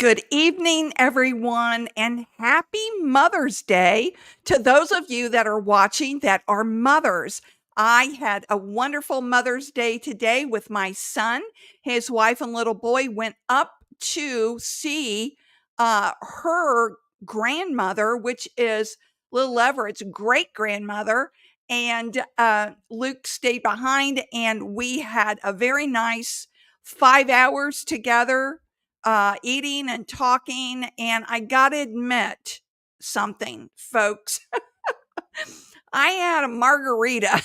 Good evening, everyone, and happy Mother's Day to those of you that are watching that are mothers. I had a wonderful Mother's Day today with my son. His wife and little boy went up to see her grandmother, which is little Everett's great grandmother. And Luke stayed behind, and we had a very nice 5 hours together eating and talking. And I got to admit something, folks. I had a margarita,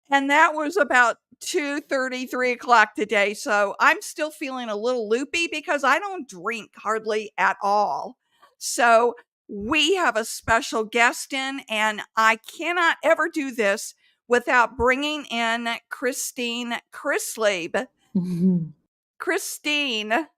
and that was about 2:30, 3 o'clock today. So I'm still feeling a little loopy because I don't drink hardly at all. So we have a special guest in, and I cannot ever do this without bringing in Kristine Christlieb. Kristine,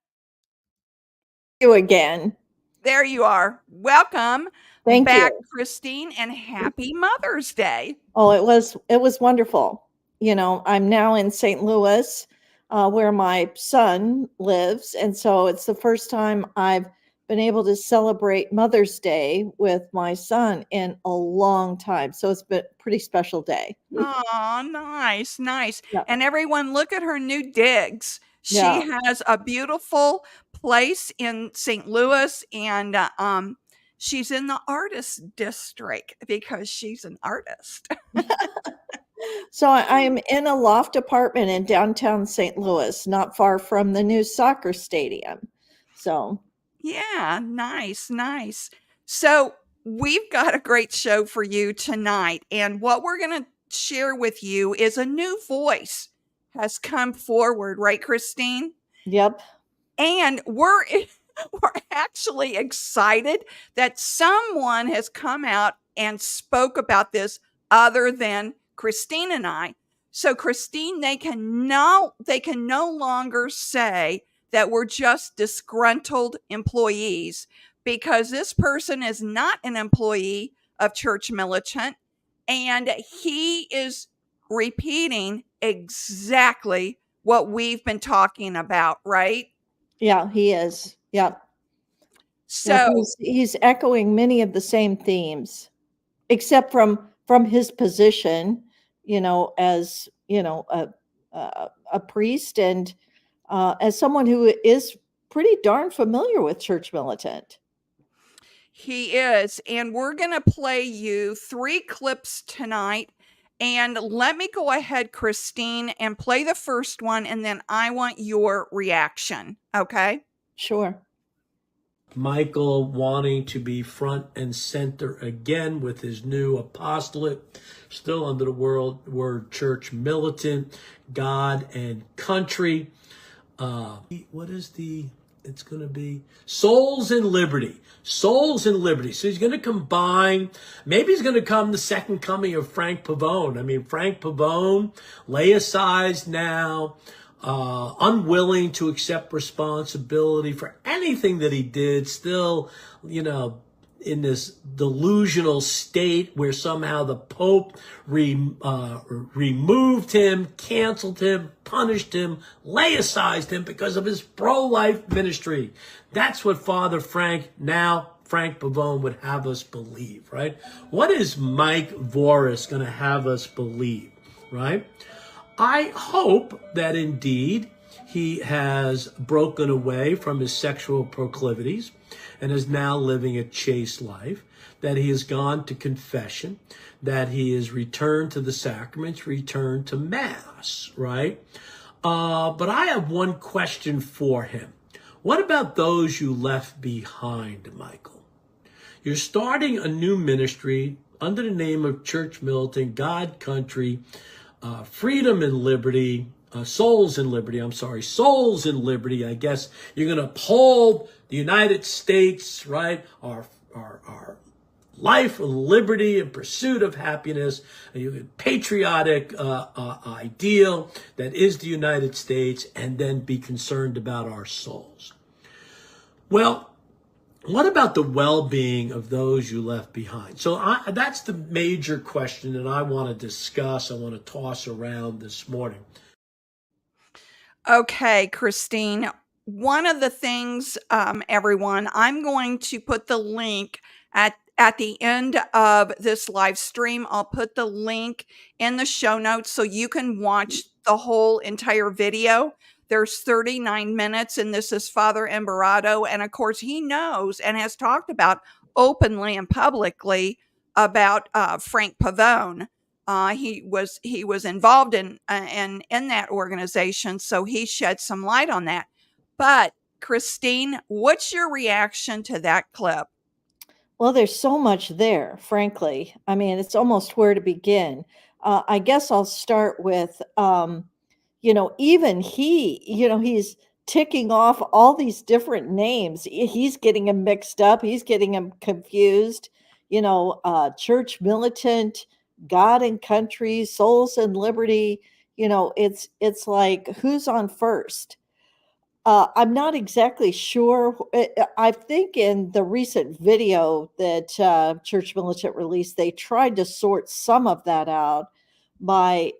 You again. there you are. Welcome Thank back, you. Kristine, and happy Mother's Day. Oh, it was wonderful. You know, I'm now in St. Louis, where my son lives, and so it's the first time I've been able to celebrate Mother's Day with my son in a long time. So it's been a pretty special day. Oh, nice, nice. Yeah. And everyone, look at her new digs. She Yeah. has a beautiful place in St. Louis, and she's in the artist district because she's an artist. So I am in a loft apartment in downtown St. Louis, not far from the new soccer stadium. So Yeah, nice, nice. So we've got a great show for you tonight. And what we're going to share with you is a new voice has come forward, right, Kristine? yep. And we're actually excited that someone has come out and spoke about this other than Kristine and I. So Kristine, they can no longer say that we're just disgruntled employees, because this person is not an employee of Church Militant, and he is repeating exactly what we've been talking about, right? Yeah, he is. Yep. Yep, So, he's echoing many of the same themes, except from his position, as a priest and as someone who is pretty darn familiar with Church Militant. he is. And we're going to play you 3 clips tonight. And let me go ahead, Kristine, and play the first one. And then I want your reaction. Okay? Sure. Michael wanting to be front and center again with his new apostolate, still under the word Church Militant, God and Country. It's going to be Souls and Liberty. Souls and Liberty. So he's going to combine, maybe he's going to come the second coming of Frank Pavone. I mean, Frank Pavone, laicized now, unwilling to accept responsibility for anything that he did, still, in this delusional state where somehow the Pope removed him, canceled him, punished him, laicized him because of his pro-life ministry. That's what Father Frank, now Frank Pavone, would have us believe, right? What is Mike Voris going to have us believe, right? I hope that indeed he has broken away from his sexual proclivities and is now living a chaste life, that he has gone to confession, that he has returned to the sacraments, returned to Mass, right? But I have one question for him. What about those you left behind, Michael? You're starting a new ministry under the name of Church Militant, God, Country, Freedom and Liberty, Souls and Liberty, Souls and Liberty. I guess you're going to uphold the United States, right? Our life of liberty and pursuit of happiness, a patriotic ideal that is the United States, and then be concerned about our souls. Well, what about the well-being of those you left behind? So that's the major question that I want to discuss, I want to toss around this morning. Okay, Kristine, one of the things, everyone, I'm going to put the link at the end of this live stream. I'll put the link in the show notes so you can watch the whole entire video. There's 39 minutes, and this is Father Emberado. And of course, he knows and has talked about openly and publicly about Frank Pavone. He was involved in that organization, so he shed some light on that. But Kristine, what's your reaction to that clip? Well, there's so much there, frankly. I mean, it's almost where to begin. I guess I'll start with, even he's ticking off all these different names. He's getting them mixed up. He's getting them confused. Church militant, God and country, souls and liberty. It's like, who's on first? I'm not exactly sure. I think in the recent video that Church Militant released, they tried to sort some of that out by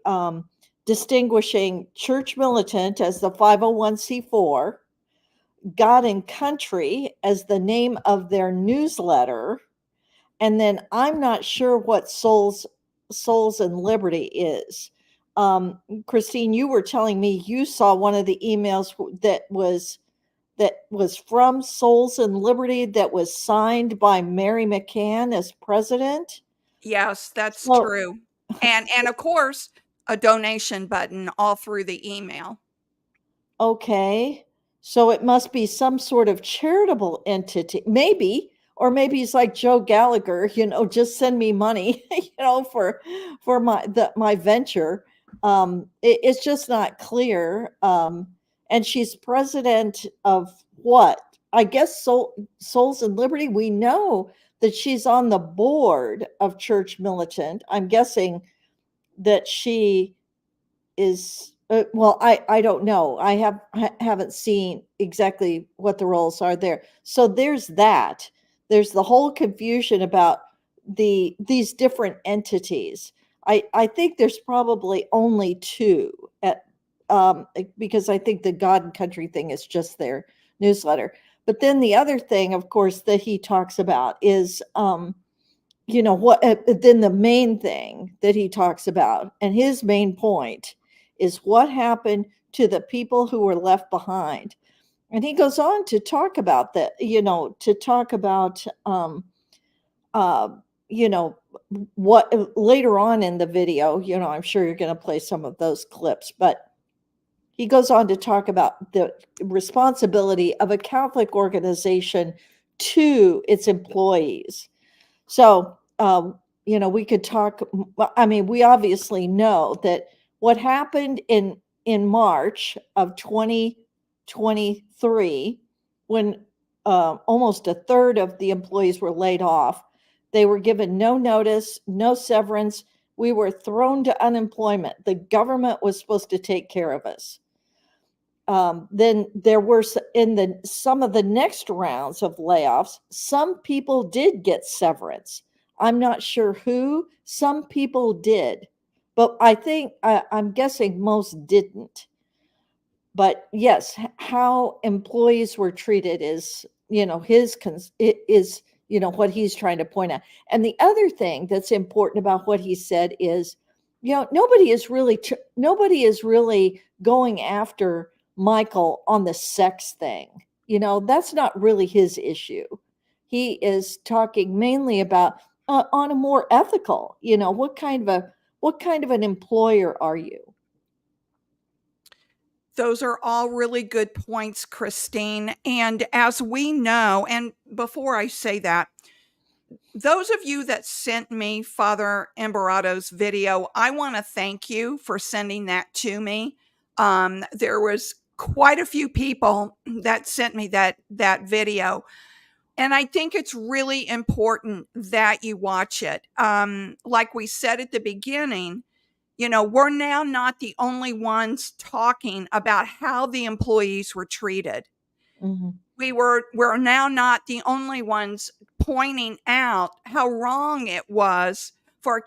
distinguishing Church Militant as the 501c4, God and Country as the name of their newsletter, and then I'm not sure what Souls and Liberty is. Kristine, you were telling me you saw one of the emails that was from Souls and Liberty that was signed by Mary McCann as president. Yes, that's So, true. And of course, a donation button all through the email. okay. So it must be some sort of charitable entity, maybe, or maybe it's like Joe Gallagher, just send me money, for my venture. It's just not clear. And she's president of what? I guess Souls and Liberty. We know that she's on the board of Church Militant. I'm guessing that she is. Well, I don't know. I haven't seen exactly what the roles are there. So there's that. There's the whole confusion about these different entities. I think there's probably only two because I think the God and Country thing is just their newsletter. But then the other thing, of course, that he talks about is, then the main thing that he talks about, and his main point is what happened to the people who were left behind. And he goes on to talk about that, uh, what later on in the video, I'm sure you're going to play some of those clips, but he goes on to talk about the responsibility of a Catholic organization to its employees. So, we could talk. I mean, we obviously know that what happened in March of 2023, when almost a third of the employees were laid off, they were given no notice, no severance. We were thrown to unemployment. The government was supposed to take care of us. Then there were in some of the next rounds of layoffs, some people did get severance. I'm not sure who. Some people did, but I think I'm guessing most didn't. But yes, how employees were treated is, what he's trying to point out. And the other thing that's important about what he said is, nobody is really going after Michael on the sex thing. That's not really his issue. He is talking mainly about on a more ethical, what kind of an employer are you? Those are all really good points, Kristine. And as we know, and before I say that, those of you that sent me Father Emberado's video, I want to thank you for sending that to me. There was quite a few people that sent me that video, and I think it's really important that you watch it. Like we said at the beginning, we're now not the only ones talking about how the employees were treated. Mm-hmm. We're now not the only ones pointing out how wrong it was for a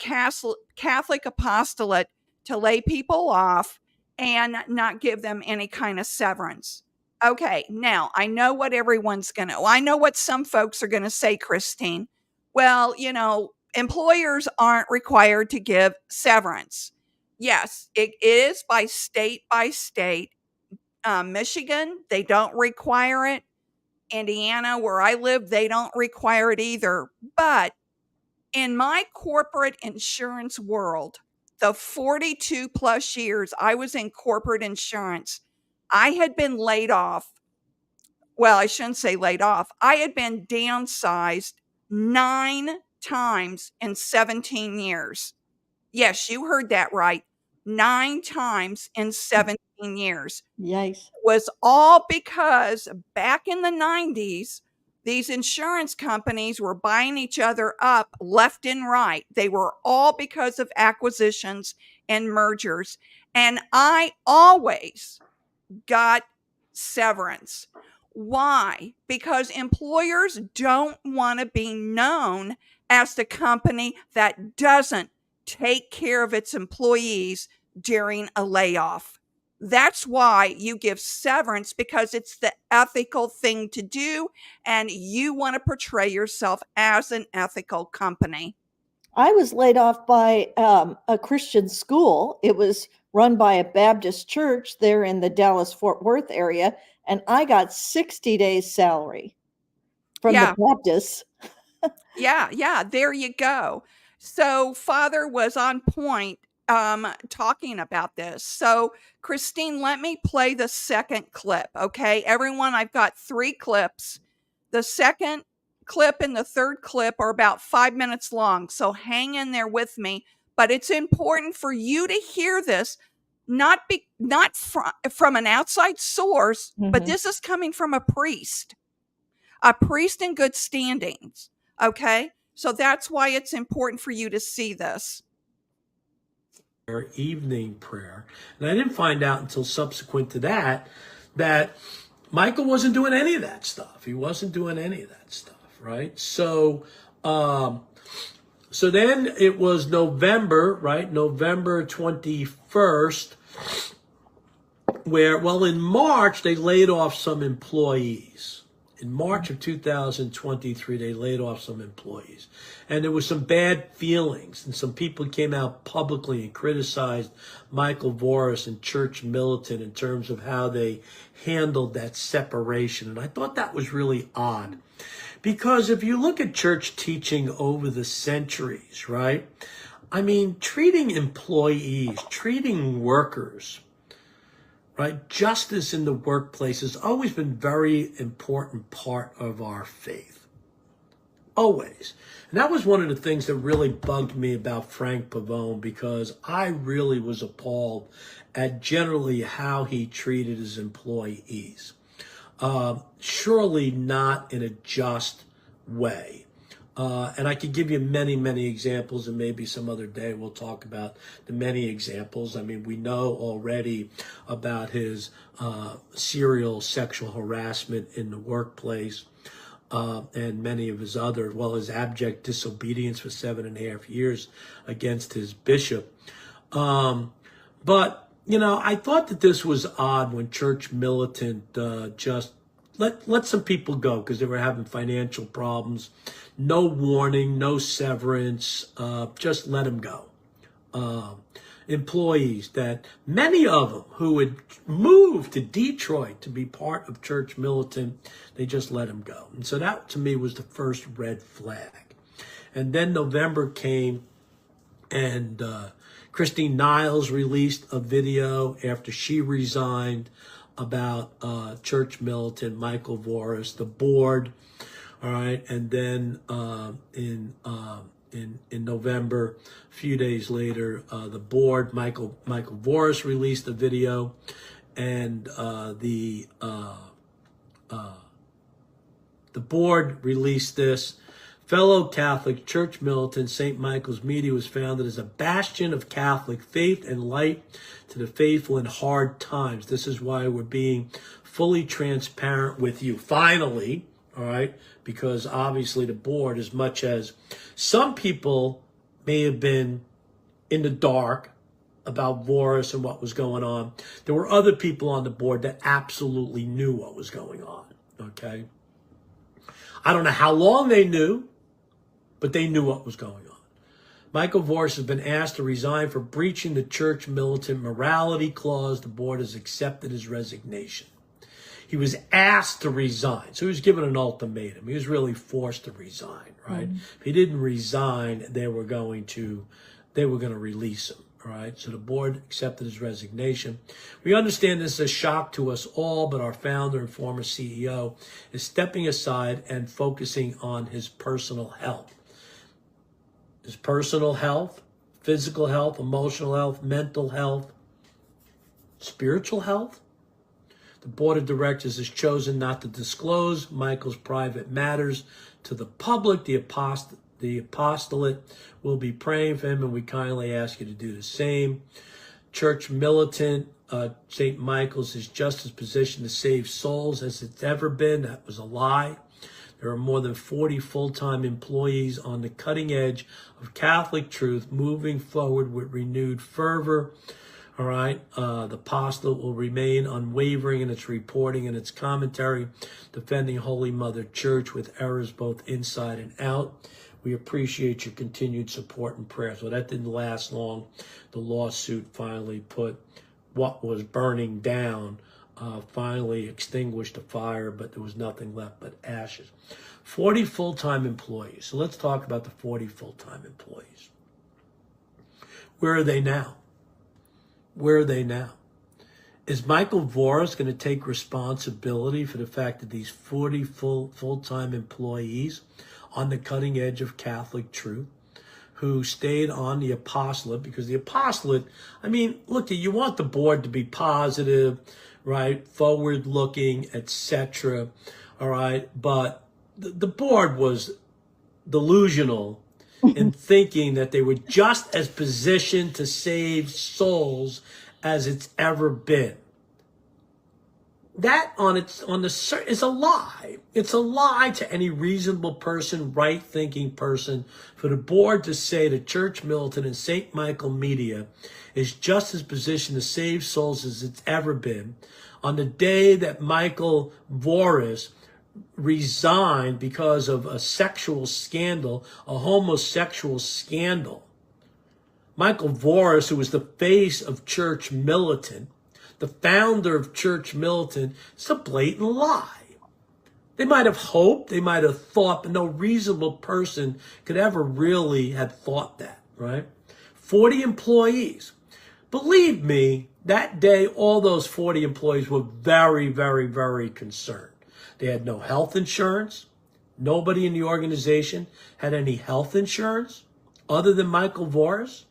Catholic apostolate to lay people off and not give them any kind of severance. Okay, now I know what everyone's gonna I know what some folks are gonna say, Christine. Well, employers aren't required to give severance. Yes, it is by state. Michigan, they don't require it. Indiana, where I live, they don't require it either. But in my corporate insurance world, the 42 plus years I was in corporate insurance, I had been laid off. Well, I shouldn't say laid off. I had been downsized 9 times in 17 years. Yes, you heard that right. 9 times in 17 years Yikes. was all because back in the 90s, these insurance companies were buying each other up left and right. They were all because of acquisitions and mergers. And I always got severance. Why? Because employers don't want to be known as the company that doesn't take care of its employees during a layoff. That's why you give severance, because it's the ethical thing to do, and you want to portray yourself as an ethical company. I was laid off by a Christian school. It was run by a Baptist church there in the Dallas Fort Worth area, and I got 60 days salary from the Yeah. Baptists. Yeah, there you go. So Father was on point talking about this. So Kristine, let me play the second clip, okay? Everyone, I've got 3 clips. The second clip and the third clip are about 5 minutes long, so hang in there with me, but it's important for you to hear this not from an outside source, but this is coming from a priest in good standings. Okay. So that's why it's important for you to see this. Evening prayer. And I didn't find out until subsequent to that Michael wasn't doing any of that stuff. He wasn't doing any of that stuff, right? So then it was November, right? November 21st, where, well, in March, they laid off some employees. In March of 2023, they laid off some employees. And there was some bad feelings. And some people came out publicly and criticized Michael Voris and Church Militant in terms of how they handled that separation. And I thought that was really odd. Because if you look at church teaching over the centuries, right? I mean, treating employees, treating workers, right? Justice in the workplace has always been a very important part of our faith. Always. And that was one of the things that really bugged me about Frank Pavone, because I really was appalled at generally how he treated his employees. Surely not in a just way. And I could give you many, many examples, and maybe some other day we'll talk about the many examples. I mean, we know already about his serial sexual harassment in the workplace, and many of his other, well, his abject disobedience for 7.5 years against his bishop. But, I thought that this was odd when Church Militant just let some people go because they were having financial problems. No warning, no severance, just let them go. Employees that many of them who had moved to Detroit to be part of Church Militant, they just let them go. And so that to me was the first red flag. And then November came, and Christine Niles released a video after she resigned about Church Militant, Michael Voris, the board. All right, and then in November, a few days later, the board, Michael Voris, released a video, and the board released this. Fellow Catholic, Church Militant, St. Michael's Media was founded as a bastion of Catholic faith and light to the faithful in hard times. This is why we're being fully transparent with you. Finally, all right, because obviously the board, as much as some people may have been in the dark, about Voris and what was going on. There were other people on the board that absolutely knew what was going on, okay? I don't know how long they knew, but they knew what was going on. Michael Voris has been asked to resign for breaching the church militant morality clause. The board has accepted his resignation. He was asked to resign, so he was given an ultimatum. He was really forced to resign, right? If he didn't resign, they were going to release him. All right, so the board accepted his resignation. We understand this is a shock to us all, but our founder and former CEO is stepping aside and focusing on his personal health. His personal health, physical health, emotional health, mental health, spiritual health. The board of directors has chosen not to disclose Michael's private matters to the public. The apostolate will be praying for him, and we kindly ask you to do the same. Church militant, St. Michael's is just as positioned to save souls as it's ever been. That was a lie. There are more than 40 full-time employees on the cutting edge of Catholic truth, moving forward with renewed fervor. All right, the apostolate will remain unwavering in its reporting and its commentary, defending Holy Mother Church with errors both inside and out. We appreciate your continued support and prayers. Well, that didn't last long. The lawsuit finally put what was burning down, finally extinguished the fire, but there was nothing left but ashes. 40 full-time employees. So let's talk about the 40 full-time employees. Where are they now? Where are they now? Is Michael Voris going to take responsibility for the fact that these 40 full-time employees on the cutting edge of Catholic truth, who stayed on the apostolate, because the apostolate, I mean, look, you want the board to be positive, right, forward-looking, etc., all right, but the board was delusional in thinking that they were just as positioned to save souls as it's ever been. That is a lie. It's a lie to any reasonable person, right-thinking person, for the board to say that Church Militant and St. Michael Media is just as positioned to save souls as it's ever been. On the day that Michael Voris resigned because of a sexual scandal, a homosexual scandal, Michael Voris, who was the face of Church Militant, the founder of Church Militant, it's a blatant lie. They might have hoped, they might have thought, but no reasonable person could ever really have thought that, right? 40 employees. Believe me, that day, all those 40 employees were very, very, very concerned. They had no health insurance. Nobody in the organization had any health insurance other than Michael Voris.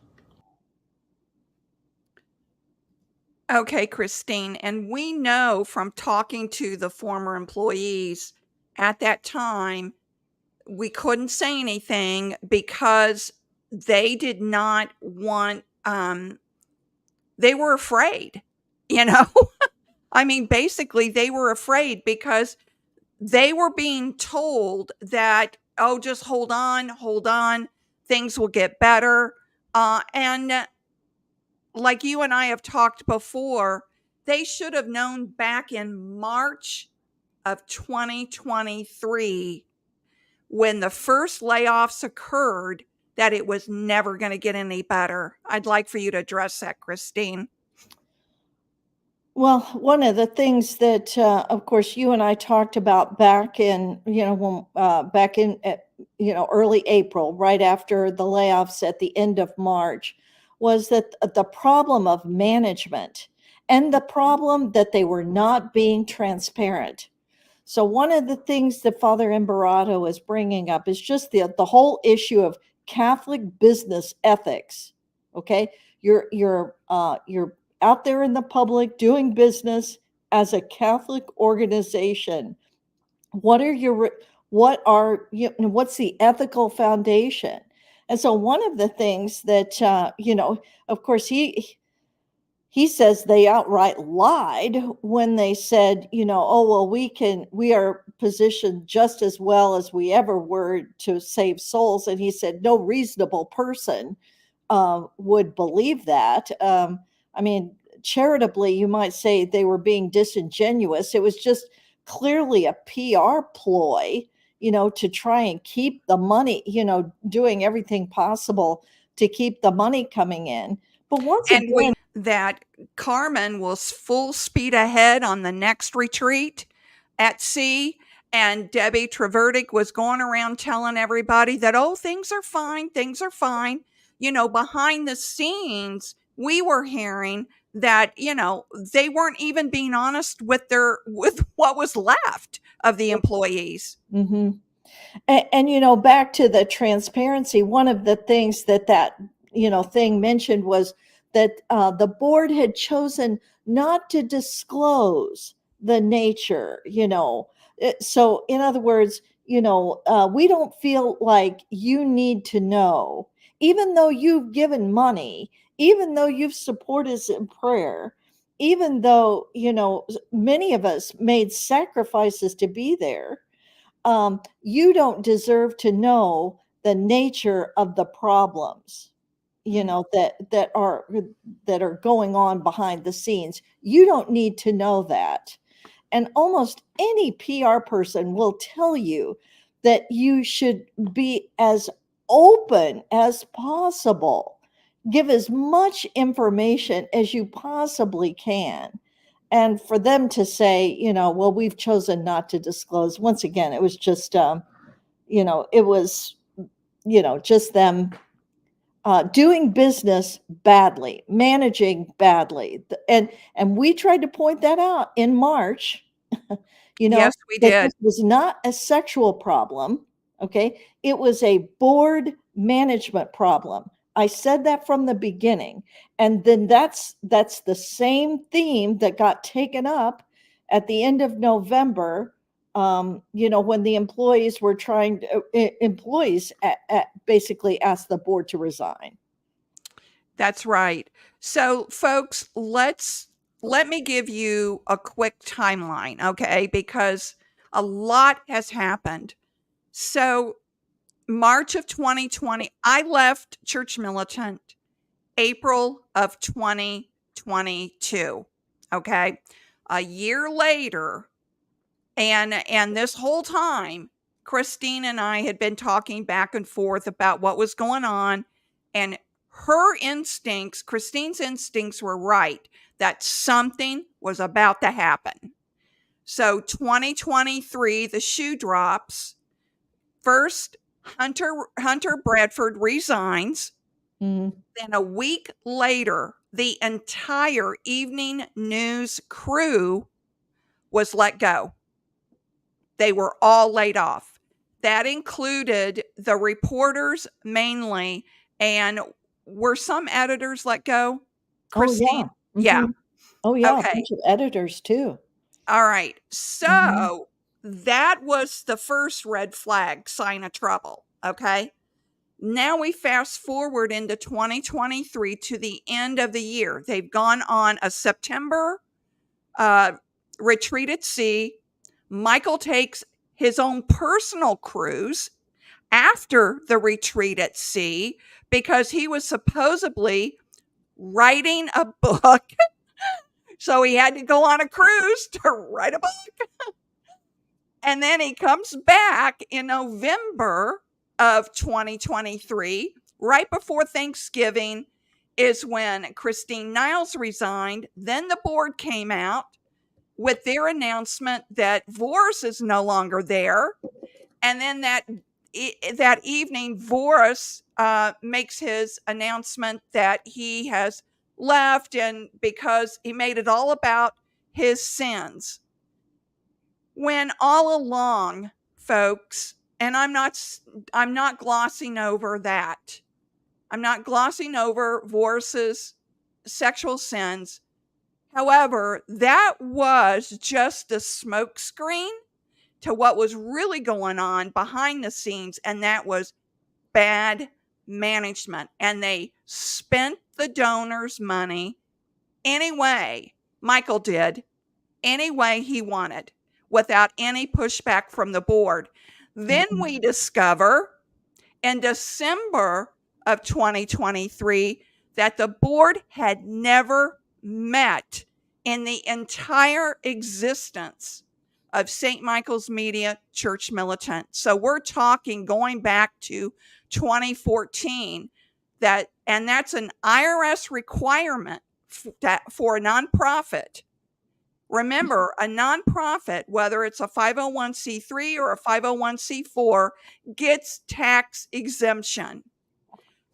Okay, Kristine, and we know from talking to the former employees at that time, we couldn't say anything because they did not want, they were afraid, you know? I mean, basically, they were afraid because they were being told that, oh, just hold on, things will get better. And like you and I have talked before, they should have known back in March of 2023, when the first layoffs occurred, that it was never going to get any better. I'd like for you to address that, Kristine. Well, one of the things that, of course, you and I talked about back in, early April, right after the layoffs at the end of March, was that the problem of management and the problem that they were not being transparent. So one of the things that Father Imperato is bringing up is just the whole issue of Catholic business ethics. Okay, you're out there in the public doing business as a Catholic organization. What's the ethical foundation? And so one of the things that of course he says they outright lied when they said, oh, well, we are positioned just as well as we ever were to save souls. And he said no reasonable person would believe that. I mean, charitably, you might say they were being disingenuous. It was just clearly a PR ploy, to try and keep the money, doing everything possible to keep the money coming in. But once And we again, that Carmen was full speed ahead on the next retreat at sea, and Debbie Traverdick was going around telling everybody that, "Oh, things are fine, things are fine." Behind the scenes, we were hearing that, they weren't even being honest with what was left of the employees. mhm. And back to the transparency, one of the things that thing mentioned was that the board had chosen not to disclose the nature. So in other words, we don't feel like you need to know, even though you've given money, even though you've supported us in prayer, even though many of us made sacrifices to be there. You don't deserve to know the nature of the problems, that are going on behind the scenes. You don't need to know that. And almost any PR person will tell you that you should be as open as possible. Give as much information as you possibly can. And for them to say, well, we've chosen not to disclose. Once again, it was just, it was, just them doing business badly, managing badly. And we tried to point that out in March, Yes, we that did. this was not a sexual problem. Okay. It was a board management problem. I said that from the beginning. And then that's the same theme that got taken up at the end of November. When the employees were basically asked the board to resign. That's right. So, folks, let me give you a quick timeline, okay? Because a lot has happened. So, March of 2020, I left Church Militant April of 2022, okay? A year later, and this whole time, Kristine and I had been talking back and forth about what was going on, and Kristine's instincts were right that something was about to happen. So 2023, the shoe drops. First, Hunter Bradford resigns. Mhm. Then a week later, the entire evening news crew was let go. They were all laid off. That included the reporters mainly, and were some editors let go, Oh, yeah. Kristine? Yeah. Oh, yeah, a Okay. bunch of editors too. All right. Mhm. So that was the first red flag sign of trouble. Okay. Now we fast forward into 2023 to the end of the year. They've gone on a September retreat at sea. Michael takes his own personal cruise after the retreat at sea because he was supposedly writing a book. So he had to go on a cruise to write a book. And then he comes back in November of 2023, right before Thanksgiving, is when Kristine Niles resigned. Then the board came out with their announcement that Voris is no longer there. And then that evening, Voris makes his announcement that he has left, and because he made it all about his sins. When all along, folks, and I'm not glossing over that. I'm not glossing over Voris's sexual sins. However, that was just a smokescreen to what was really going on behind the scenes, and that was bad management. And they spent the donors' money any way, Michael did, any way he wanted, without any pushback from the board. Then Mhm. we discover in December of 2023 that the board had never met in the entire existence of St. Michael's Media Church Militant. So we're talking going back to 2014, and that's an IRS requirement for a nonprofit. Remember, a nonprofit, whether it's a 501c3 or a 501c4, gets tax exemption.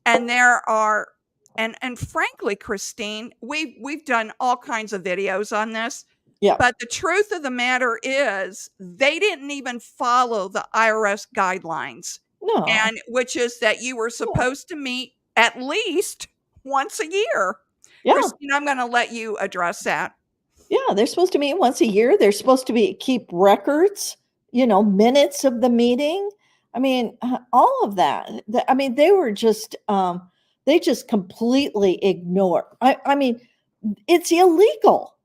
And there are, and frankly, Kristine, we've done all kinds of videos on this. Yeah. But the truth of the matter is, they didn't even follow the IRS guidelines, No. and which is that you were supposed to meet at least once a year. Yeah. Kristine, I'm going to let you address that. Yeah, they're supposed to meet once a year. They're supposed to keep records, minutes of the meeting. I mean, all of that. I mean, they were just, they just completely ignore. I mean, it's illegal.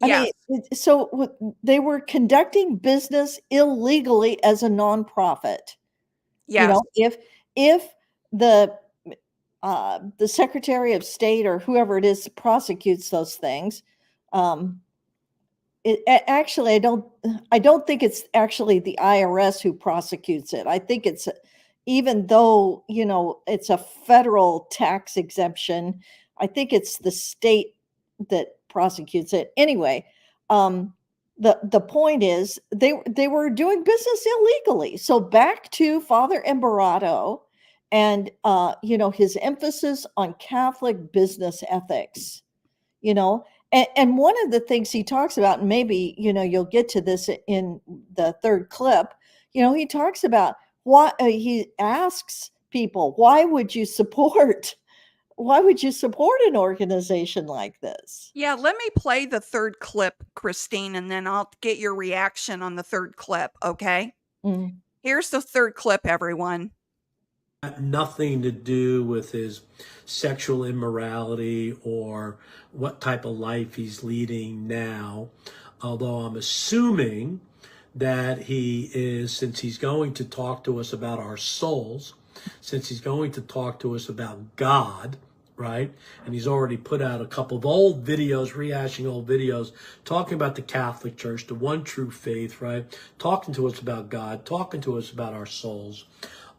Yes. So they were conducting business illegally as a nonprofit. Yes. If the Secretary of State or whoever it is prosecutes those things, actually, I don't think it's actually the IRS who prosecutes it. I think it's, even though, it's a federal tax exemption, I think it's the state that prosecutes it. Anyway, the point is they were doing business illegally. So back to Father Embarato and, his emphasis on Catholic business ethics, and one of the things he talks about, and maybe, you'll get to this in the third clip, he talks about why he asks people, why would you support an organization like this? Yeah, let me play the third clip, Kristine, and then I'll get your reaction on the third clip, okay? Mm. Here's the third clip, everyone. Nothing to do with his sexual immorality or what type of life he's leading now. Although I'm assuming that he is, since he's going to talk to us about our souls, since he's going to talk to us about God, right? And he's already put out a couple of old videos, rehashing old videos, talking about the Catholic Church, the one true faith, right? Talking to us about God, talking to us about our souls.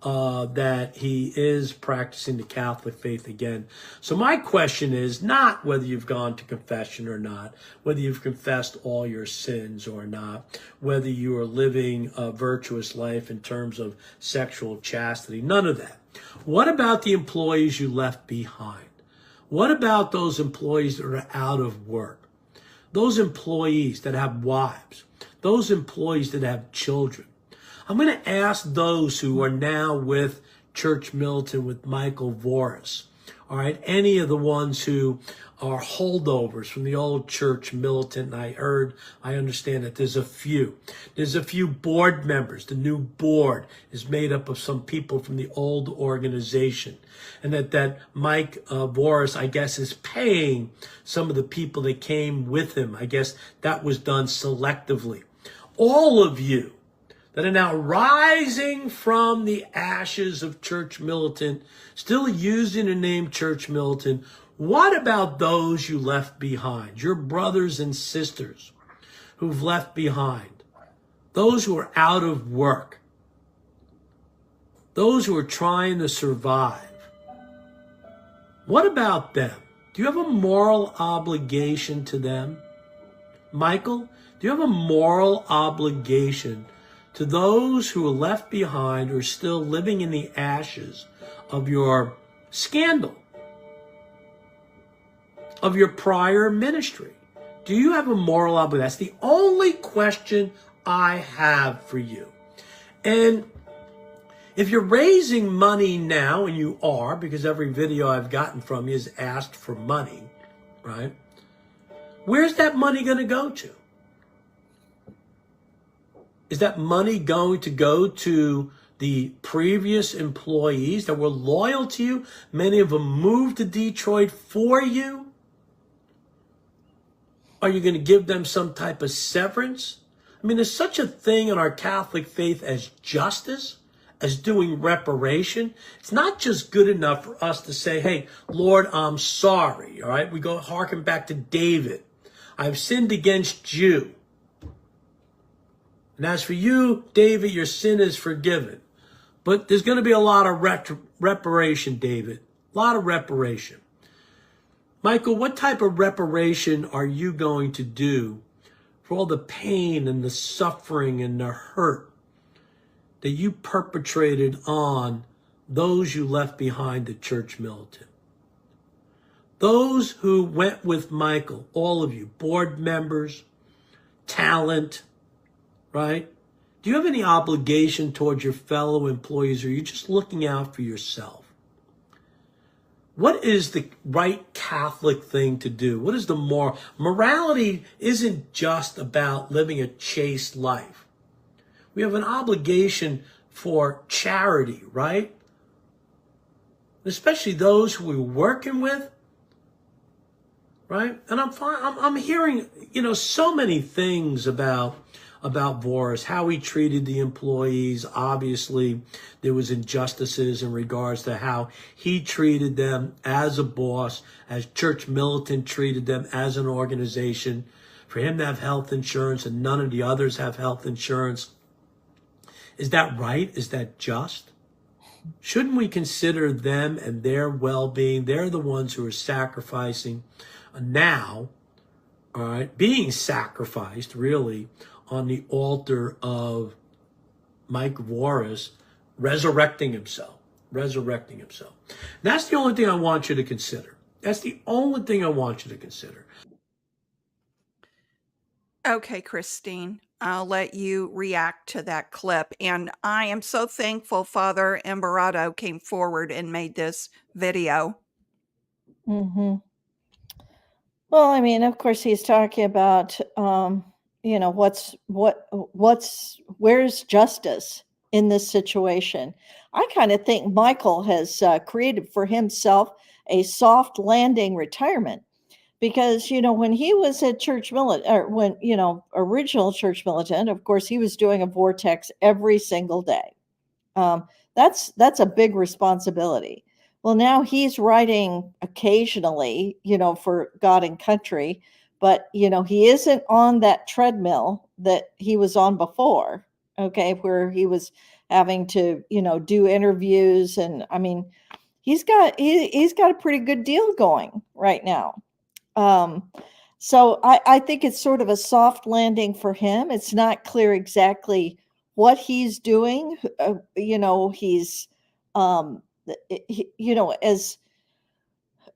That he is practicing the Catholic faith again. So my question is not whether you've gone to confession or not, whether you've confessed all your sins or not, whether you are living a virtuous life in terms of sexual chastity, none of that. What about the employees you left behind? What about those employees that are out of work? Those employees that have wives, those employees that have children. I'm going to ask those who are now with Church Militant, with Michael Voris, all right, any of the ones who are holdovers from the old Church Militant. And I understand that there's a few board members. The new board is made up of some people from the old organization. And that Mike Voris, I guess, is paying some of the people that came with him. I guess that was done selectively. All of you that are now rising from the ashes of Church Militant, still using the name Church Militant, what about those you left behind? Your brothers and sisters who've left behind, those who are out of work, those who are trying to survive. What about them? Do you have a moral obligation to them? Michael, do you have a moral obligation to those who are left behind or still living in the ashes of your scandal, of your prior ministry? Do you have a moral obligation? That's the only question I have for you. And if you're raising money now, and you are, because every video I've gotten from you has asked for money, right? Where's that money going to go to? Is that money going to go to the previous employees that were loyal to you? Many of them moved to Detroit for you. Are you going to give them some type of severance? I mean, there's such a thing in our Catholic faith as justice, as doing reparation, it's not just good enough for us to say, hey, Lord, I'm sorry. All right. We go harken back to David. I've sinned against you. And as for you, David, your sin is forgiven. But there's going to be a lot of reparation, David. A lot of reparation. Michael, what type of reparation are you going to do for all the pain and the suffering and the hurt that you perpetrated on those you left behind at Church Militant? Those who went with Michael, all of you, board members, talent, right? Do you have any obligation towards your fellow employees, or are you just looking out for yourself? What is the right Catholic thing to do? What is the moral? Morality isn't just about living a chaste life. We have an obligation for charity, right? Especially those who we're working with, right? And I'm hearing, so many things about Voris, how he treated the employees. Obviously, there was injustices in regards to how he treated them as a boss, as Church Militant treated them as an organization. For him to have health insurance and none of the others have health insurance. Is that right? Is that just? Shouldn't we consider them and their well-being? They're the ones who are sacrificing now, all right, being sacrificed really on the altar of Michael Voris resurrecting himself. That's the only thing I want you to consider. That's the only thing I want you to consider. Okay, Kristine, I'll let you react to that clip. And I am so thankful Father Emberato came forward and made this video. Mm-hmm. Well, I mean, of course, he's talking about, where's justice in this situation? I kind of think Michael has created for himself a soft landing retirement because, when he was at Church Militant, or when, original Church Militant, of course, he was doing a vortex every single day. That's a big responsibility. Well, now he's writing occasionally, for God and Country, but, he isn't on that treadmill that he was on before, okay, where he was having to, do interviews. And I mean, he's got a pretty good deal going right now. So I think it's sort of a soft landing for him. It's not clear exactly what he's doing. He's, as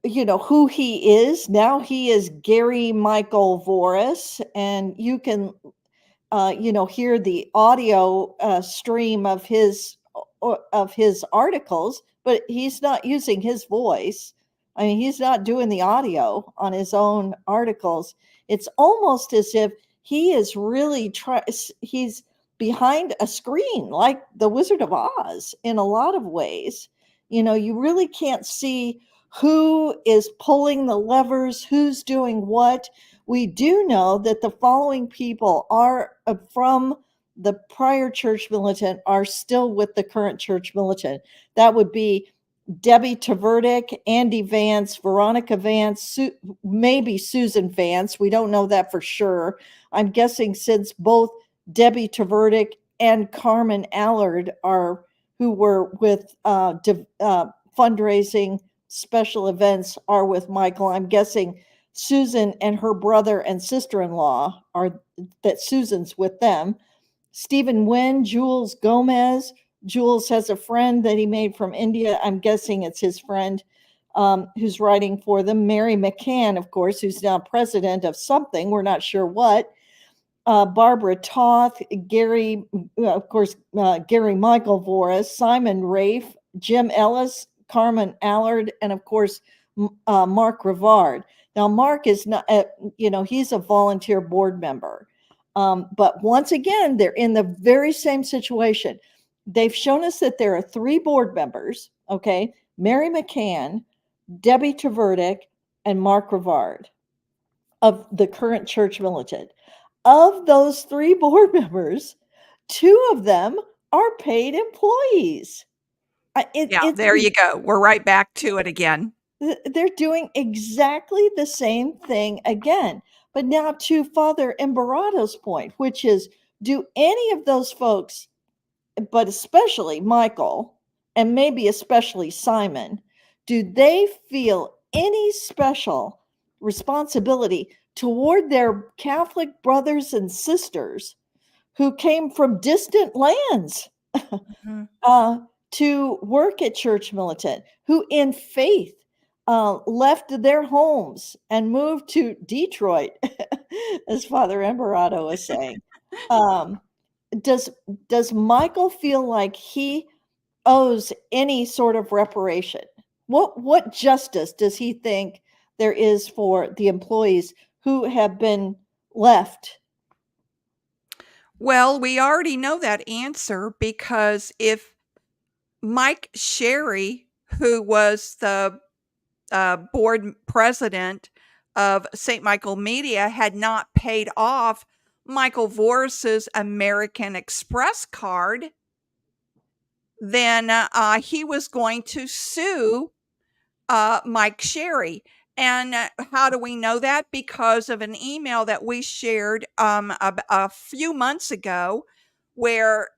who he is. Now he is Gary Michael Voris, and you can, hear the audio stream of his articles, but he's not using his voice. I mean, he's not doing the audio on his own articles. It's almost as if he is really he's behind a screen like the Wizard of Oz in a lot of ways. You really can't see who is pulling the levers, who's doing what. We do know that the following people are from the prior Church Militant are still with the current Church Militant. That would be Debbie Tverdik, Andy Vance, Veronica Vance, maybe Susan Vance. We don't know that for sure. I'm guessing since both Debbie Tverdik and Carmen Allard who were with fundraising special events are with Michael. I'm guessing Susan and her brother and sister-in-law that Susan's with them. Stephen Wynn, Jules Gomez. Jules has a friend that he made from India. I'm guessing it's his friend who's writing for them. Mary McCann, of course, who's now president of something. We're not sure what. Barbara Toth, Gary Michael Voris, Simon Rafe, Jim Ellis, Carmen Allard, and of course, Mark Rivard. Now, Mark is not, he's a volunteer board member. But once again, they're in the very same situation. They've shown us that there are 3 board members, okay? Mary McCann, Debbie Tverdik, and Mark Rivard of the current Church Militant. Of those 3 board members, 2 of them are paid employees. Yeah, there you go. We're right back to it again. They're doing exactly the same thing again. But now to Father Imbarato's point, which is, do any of those folks, but especially Michael, and maybe especially Simon, do they feel any special responsibility toward their Catholic brothers and sisters who came from distant lands Mhm. to work at Church Militant, who in faith left their homes and moved to Detroit, as Father Emberato was saying? Um, does does Michael feel like he owes any sort of reparation? What justice does he think there is for the employees who have been left? Well, we already know that answer because if Mike Sherry, who was the board president of St. Michael Media, had not paid off Michael Voris's American Express card, then he was going to sue Mike Sherry. And how do we know that? Because of an email that we shared a few months ago, where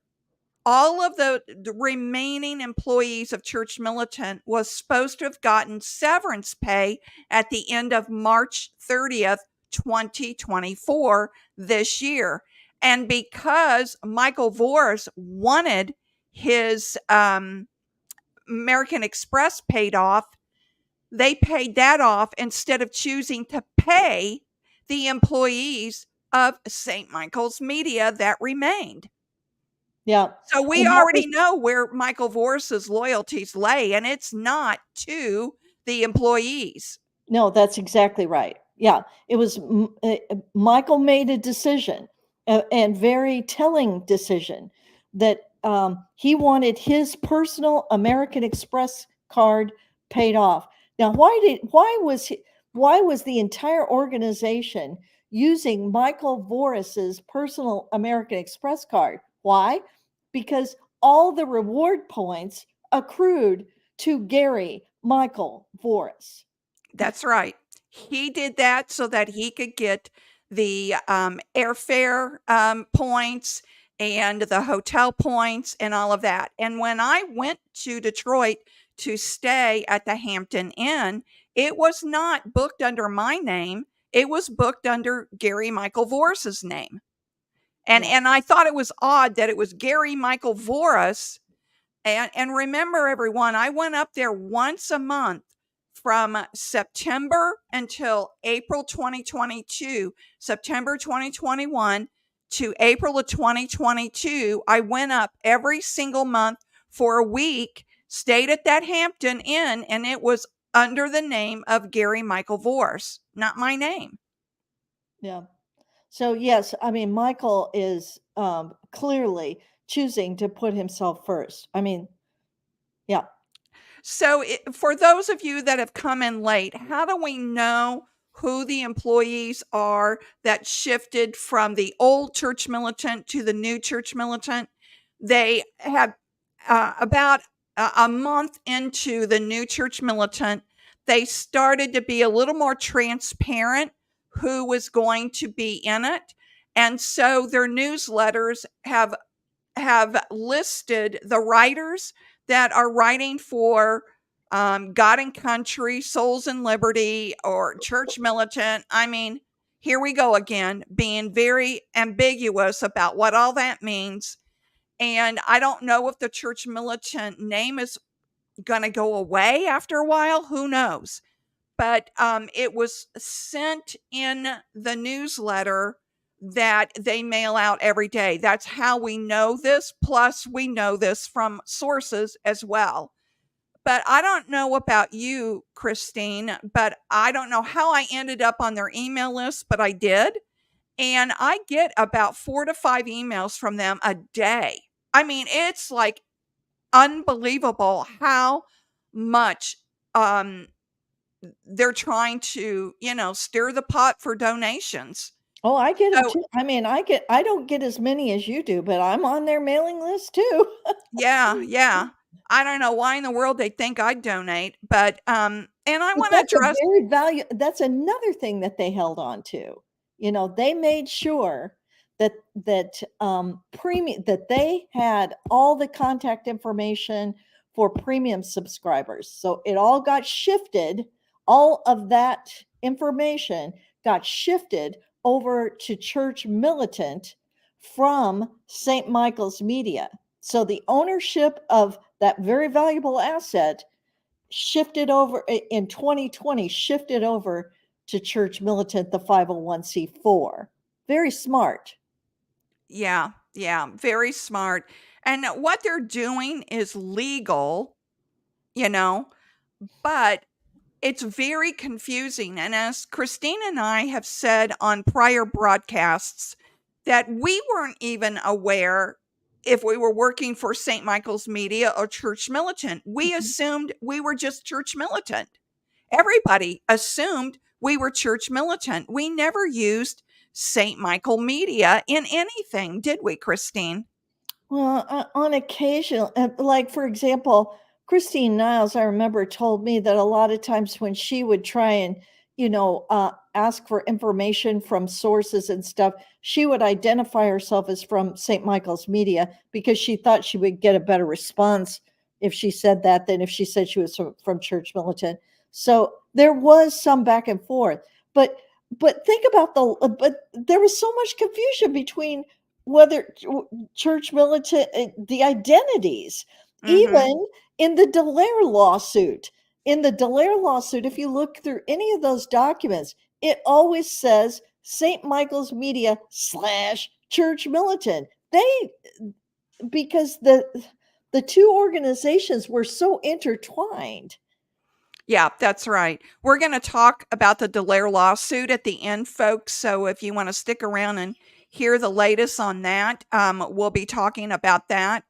all of the remaining employees of Church Militant was supposed to have gotten severance pay at the end of March 30th, 2024 this year. And because Michael Voris wanted his American Express paid off, they paid that off instead of choosing to pay the employees of St. Michael's Media that remained. Yeah. So we And that was already know where Michael Voris's loyalties lay, and it's not to the employees. No, that's exactly right. Yeah, it was Michael made a decision, and very telling decision, that he wanted his personal American Express card paid off. Now, why was the entire organization using Michael Voris's personal American Express card? Why? Because all the reward points accrued to Gary Michael Voris. That's right. He did that so that he could get the airfare points and the hotel points and all of that. And when I went to Detroit to stay at the Hampton Inn, it was not booked under my name. It was booked under Gary Michael Voris's name. And Yeah. and I thought it was odd that it was Gary Michael Voris. And remember, everyone, I went up there once a month from September until April 2022, September 2021 to April of 2022. I went up every single month for a week, stayed at that Hampton Inn, and it was under the name of Gary Michael Voris, not my name. Yeah. So yes, I mean, Michael is clearly choosing to put himself first. I mean, yeah. So, for those of you that have come in late, how do we know who the employees are that shifted from the old Church Militant to the new Church Militant? They have about a month into the new Church Militant, they started to be a little more transparent who was going to be in it. And so their newsletters have listed the writers that are writing for God and Country, Souls and Liberty, or Church Militant. I mean, here we go again, being very ambiguous about what all that means. And I don't know if the Church Militant name is going to go away after a while. Who knows? But it was sent in the newsletter that they mail out every day. That's how we know this. Plus, we know this from sources as well. But I don't know about you, Kristine, but I don't know how I ended up on their email list, but I did. And I get about 4 to 5 emails from them a day. I mean, it's like unbelievable how much they're trying to, stir the pot for donations. Oh, I get them So, too. I mean, I don't get as many as you do, but I'm on their mailing list too. yeah, yeah. I don't know why in the world they think I'd donate, but, and I But wanna address. that's another thing that they held on to. You know, they made sure that they had all the contact information for premium subscribers. So it all got shifted, all of that information got shifted over to Church Militant from St. Michael's Media. So the ownership of that very valuable asset shifted over in 2020, shifted over to Church Militant, the 501c4. Very smart. Yeah, yeah, very smart, and what they're doing is legal, you know, but it's very confusing, and as Christine and I have said on prior broadcasts, that we weren't even aware if we were working for St. Michael's Media or Church Militant. We assumed we were just Church Militant. Everybody assumed we were Church Militant. We never used St. Michael Media in anything, did we, Christine? Well, on occasion, like for example, Christine Niles, I remember told me that a lot of times when she would try and, ask for information from sources and stuff, she would identify herself as from St. Michael's Media because she thought she would get a better response if she said that than if she said she was from Church Militant. So there was some back and forth, but think about but there was so much confusion between whether Church Militant, the identities, Mhm. even in the Dallaire lawsuit. In the Dallaire lawsuit, if you look through any of those documents, it always says St. Michael's Media / Church Militant. Because the two organizations were so intertwined. Yeah, that's right. We're gonna talk about the Dallaire lawsuit at the end, folks, so if you wanna stick around and hear the latest on that, we'll be talking about that.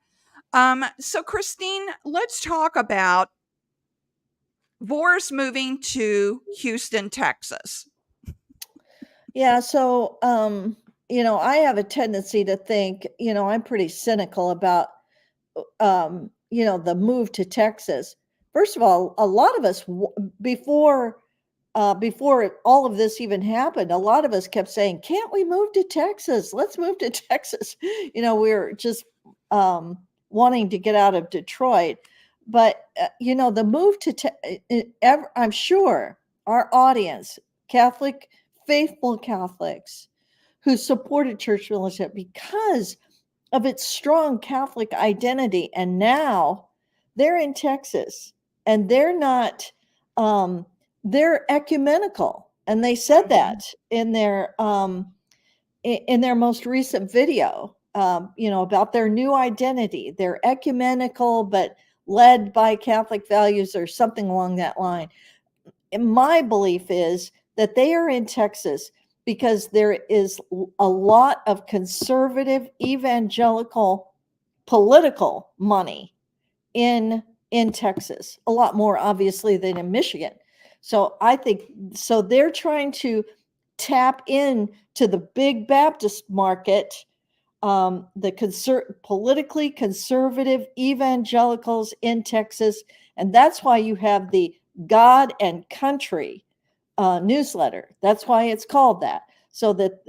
So Christine, let's talk about Voris moving to Houston, Texas. Yeah, so I have a tendency to think, I'm pretty cynical about the move to Texas. First of all, a lot of us before all of this even happened, a lot of us kept saying, "Can't we move to Texas? Let's move to Texas." We're just wanting to get out of Detroit. But the move to I'm sure our audience, Catholic, faithful Catholics who supported Church Militant because of its strong Catholic identity. And now they're in Texas and they're not, they're ecumenical. And they said Mhm. that in their most recent video, about their new identity. They're ecumenical, but led by Catholic values or something along that line. And my belief is that they are in Texas because there is a lot of conservative evangelical political money in Texas, a lot more obviously than in Michigan. So I think so they're trying to tap in to the big Baptist market, the politically conservative evangelicals in Texas, and that's why you have the God and Country newsletter. That's why it's called that, so that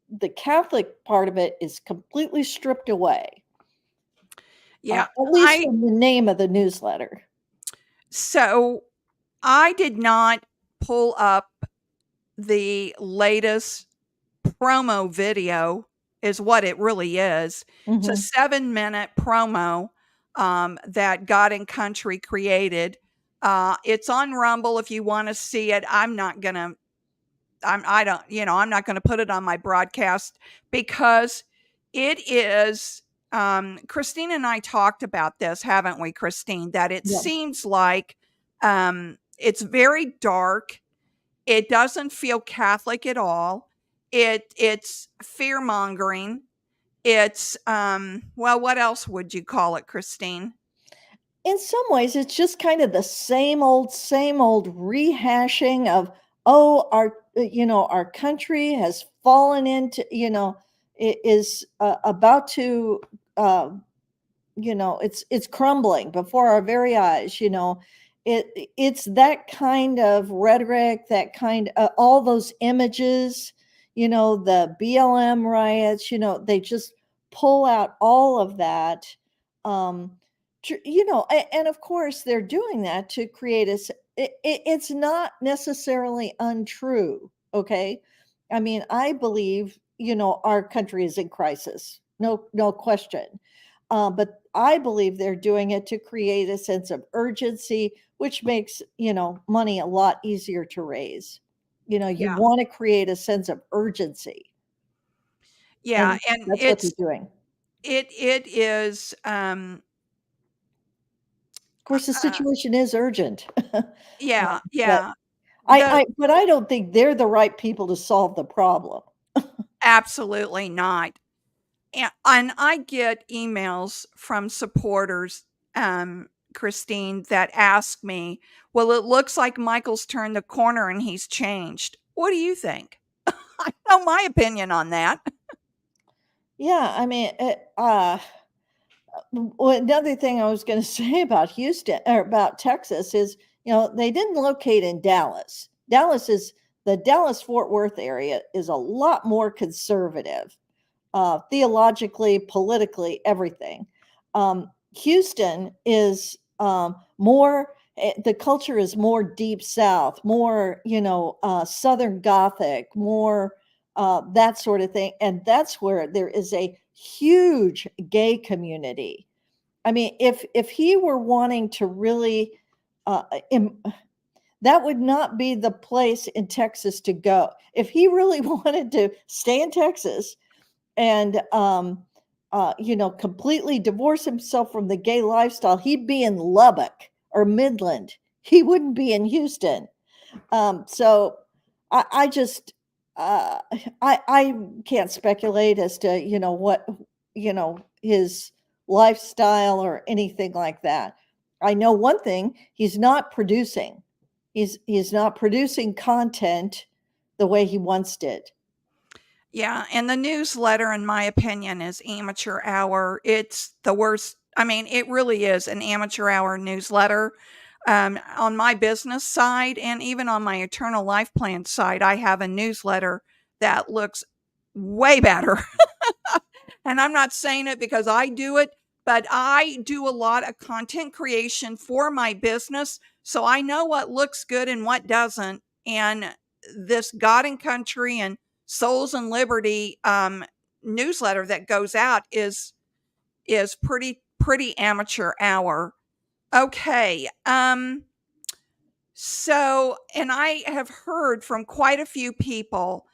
the Catholic part of it is completely stripped away, Yeah, at least I from the name of the newsletter. so I did not pull up the latest promo video is what it really is. It's a Mhm. 7-minute promo, that God and Country created. It's on Rumble if you wanna see it. I don't, I'm not gonna put it on my broadcast because it is, Christine and I talked about this, haven't we, Christine? That it Yeah. seems like, it's very dark. It doesn't feel Catholic at all. It's fear-mongering. It's, well, what else would you call it, Christine? In some ways, it's just kind of the same old rehashing of oh, our country has fallen into, it is about to, uh, it's crumbling before our very eyes. It's that kind of rhetoric, that kind of all those images, the BLM riots, they just pull out all of that. um and of course they're doing that to create it's not necessarily untrue. Okay, I mean, I believe, our country is in crisis, no question. But I believe they're doing it to create a sense of urgency, which makes, money a lot easier to raise. You Yeah. want to create a sense of urgency, Yeah, and and that's what they're doing. it is, Of course, the uh, situation is urgent. yeah, But yeah. I, The I, but I don't think they're the right people to solve the problem. Absolutely not. And I get emails from supporters, Christine, that ask me, "Well, it looks like Michael's turned the corner and he's changed. What do you think?" I know my opinion on that. Yeah, I mean, well, another thing I was going to say about Houston or about Texas is, they didn't locate in Dallas. The Dallas Fort Worth area is a lot more conservative, theologically, politically, everything. Houston is more. The culture is more deep South, more, Southern Gothic, more that sort of thing, and that's where there is a huge gay community. I mean, if he were wanting to really, uh, im- that would not be the place in Texas to go. If he really wanted to stay in Texas and, completely divorce himself from the gay lifestyle, he'd be in Lubbock or Midland. He wouldn't be in Houston. So I just I can't speculate as to, what, his lifestyle or anything like that. I know one thing: he's not producing. He's not producing content the way he once did. Yeah, and the newsletter, in my opinion, is amateur hour. It's the worst. I mean, it really is an amateur hour newsletter. On my business side and even on my eternal life plan side, I have a newsletter that looks way better. And I'm not saying it because I do it, but I do a lot of content creation for my business. So I know what looks good and what doesn't. And this God and Country and Souls and Liberty newsletter that goes out is pretty amateur hour. Okay. So, and I have heard from quite a few people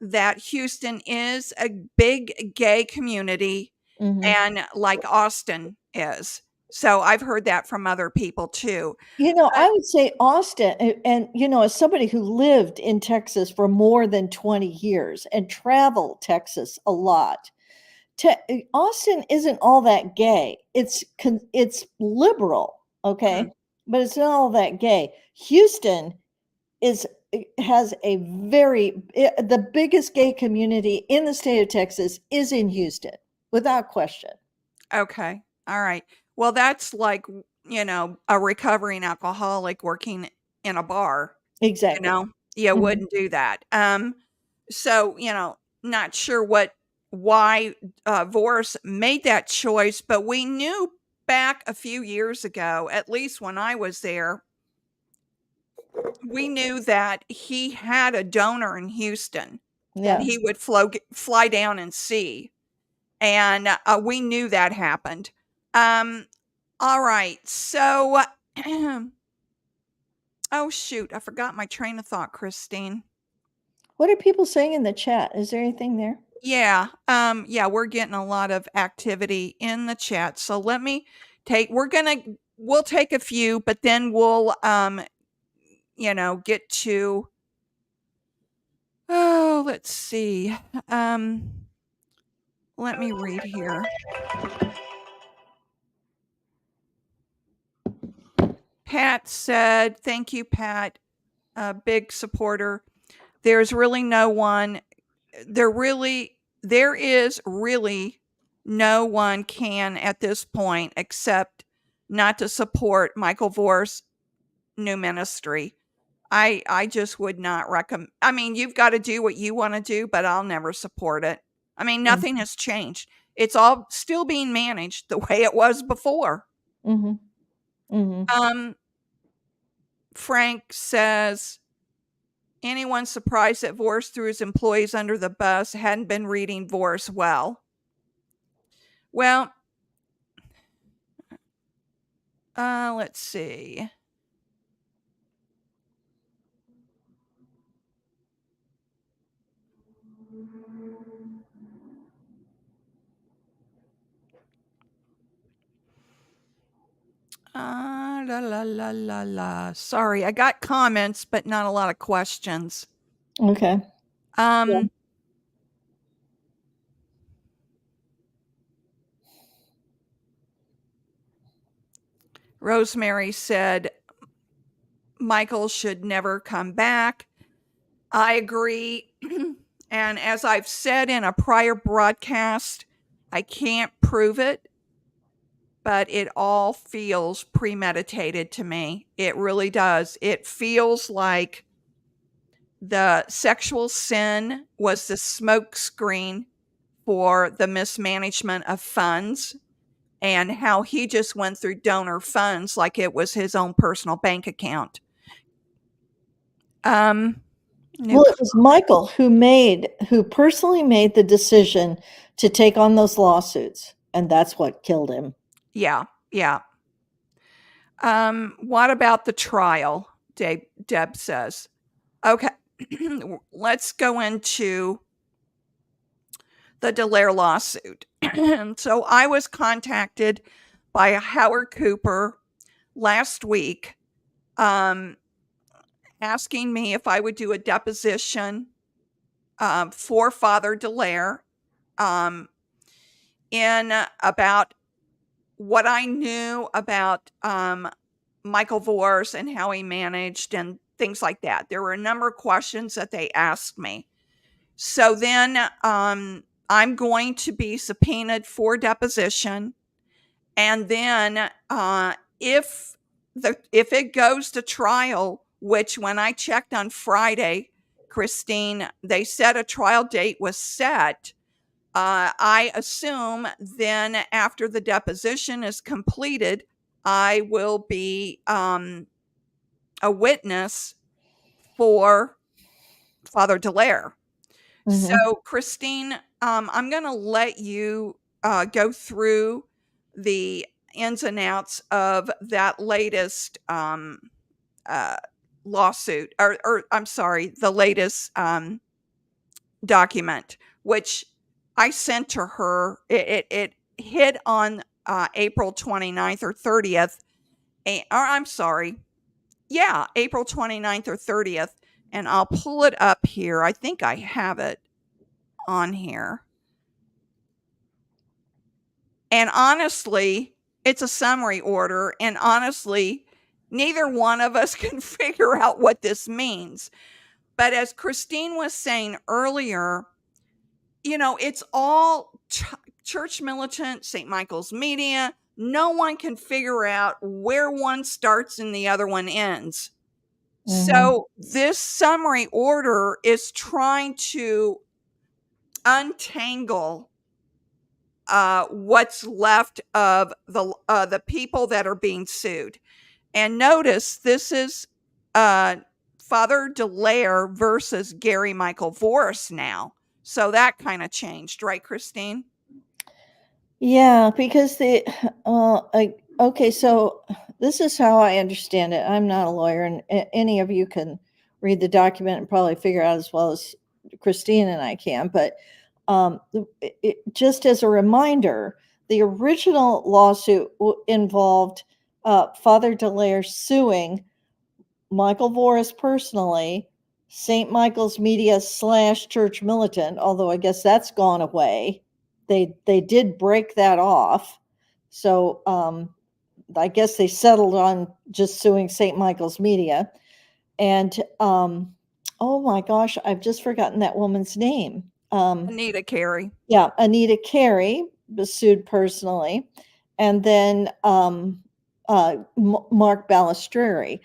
that Houston is a big gay community, Mhm. and like Austin is. So I've heard that from other people too. But I would say Austin, and, as somebody who lived in Texas for more than 20 years and traveled Texas a lot, Austin isn't all that gay. It's liberal, okay, mm, but it's not all that gay. Houston is has a the biggest gay community in the state of Texas is in Houston, without question. okay. All right. Well, that's like, a recovering alcoholic working in a bar, you Exactly. know? You Mhm. wouldn't do that. So, not sure why Voris made that choice, but we knew back a few years ago, at least when I was there, we knew that he had a donor in Houston that Yeah. he would fly down and see, and we knew that happened. Um, all right, so oh shoot, I forgot my train of thought, Christine. What are people saying in the chat? Is there anything there? Yeah, we're getting a lot of activity in the chat. So let me we'll take a few, but then we'll get to oh, let's see. Um, Let me read here. Pat said, "Thank you, Pat. a big supporter. There's really no one. There is really no one can at this point except not to support Michael Voris' new ministry. I just would not recommend. I mean, you've got to do what you want to do, but I'll never support it. I mean, nothing has changed. It's all still being managed the way it was before. Mhm. Mhm. Frank says, anyone surprised that Voris threw his employees under the bus hadn't been reading Voris well. Well, let's see. La la la la la. Sorry, I got comments, but not a lot of questions. Okay. Yeah. Rosemary said Michael should never come back. I agree. And as I've said in a prior broadcast, I can't prove it, but it all feels premeditated to me. It really does. It feels like the sexual sin was the smokescreen for the mismanagement of funds, and how he just went through donor funds like it was his own personal bank account. Well, it was Michael who personally made the decision to take on those lawsuits, and that's what killed him. Yeah. What about the trial? Deb says. Okay, let's go into the Dallaire lawsuit. So I was contacted by Howard Cooper last week, asking me if I would do a deposition for Father Dallaire in about what I knew about Michael Voris and how he managed and things like that. There were a number of questions that they asked me. So then I'm going to be subpoenaed for deposition. And then if it goes to trial, which when I checked on Friday, Kristine, they said a trial date was set. I assume then after the deposition is completed, I will be a witness for Father Dallaire. So, Kristine, I'm going to let you go through the ins and outs of that latest lawsuit, or I'm sorry, the latest document, which I sent to her. It hit on April 29th or 30th. Or I'm sorry. Yeah, April 29th or 30th. And I'll pull it up here. I think I have it on here. And honestly, it's a summary order. And honestly, neither one of us can figure out what this means. But as Kristine was saying earlier, it's all church militant, St. Michael's Media. No one can figure out where one starts and the other one ends. So this summary order is trying to untangle what's left of the people that are being sued. And notice this is Father Dallaire versus Gary Michael Voris now. So that kind of changed, right, Kristine? Yeah, because okay, so this is how I understand it. I'm not a lawyer, and any of you can read the document and probably figure out as well as Kristine and I can. But just as a reminder, the original lawsuit involved Father Dallaire suing Michael Voris personally, St. Michael's Media / Church Militant, although I guess that's gone away. They did break that off. So I guess they settled on just suing St. Michael's Media. And oh my gosh, I've just forgotten that woman's name. Anita Carey. Yeah, Anita Carey was sued personally, and then Mark Balistreri.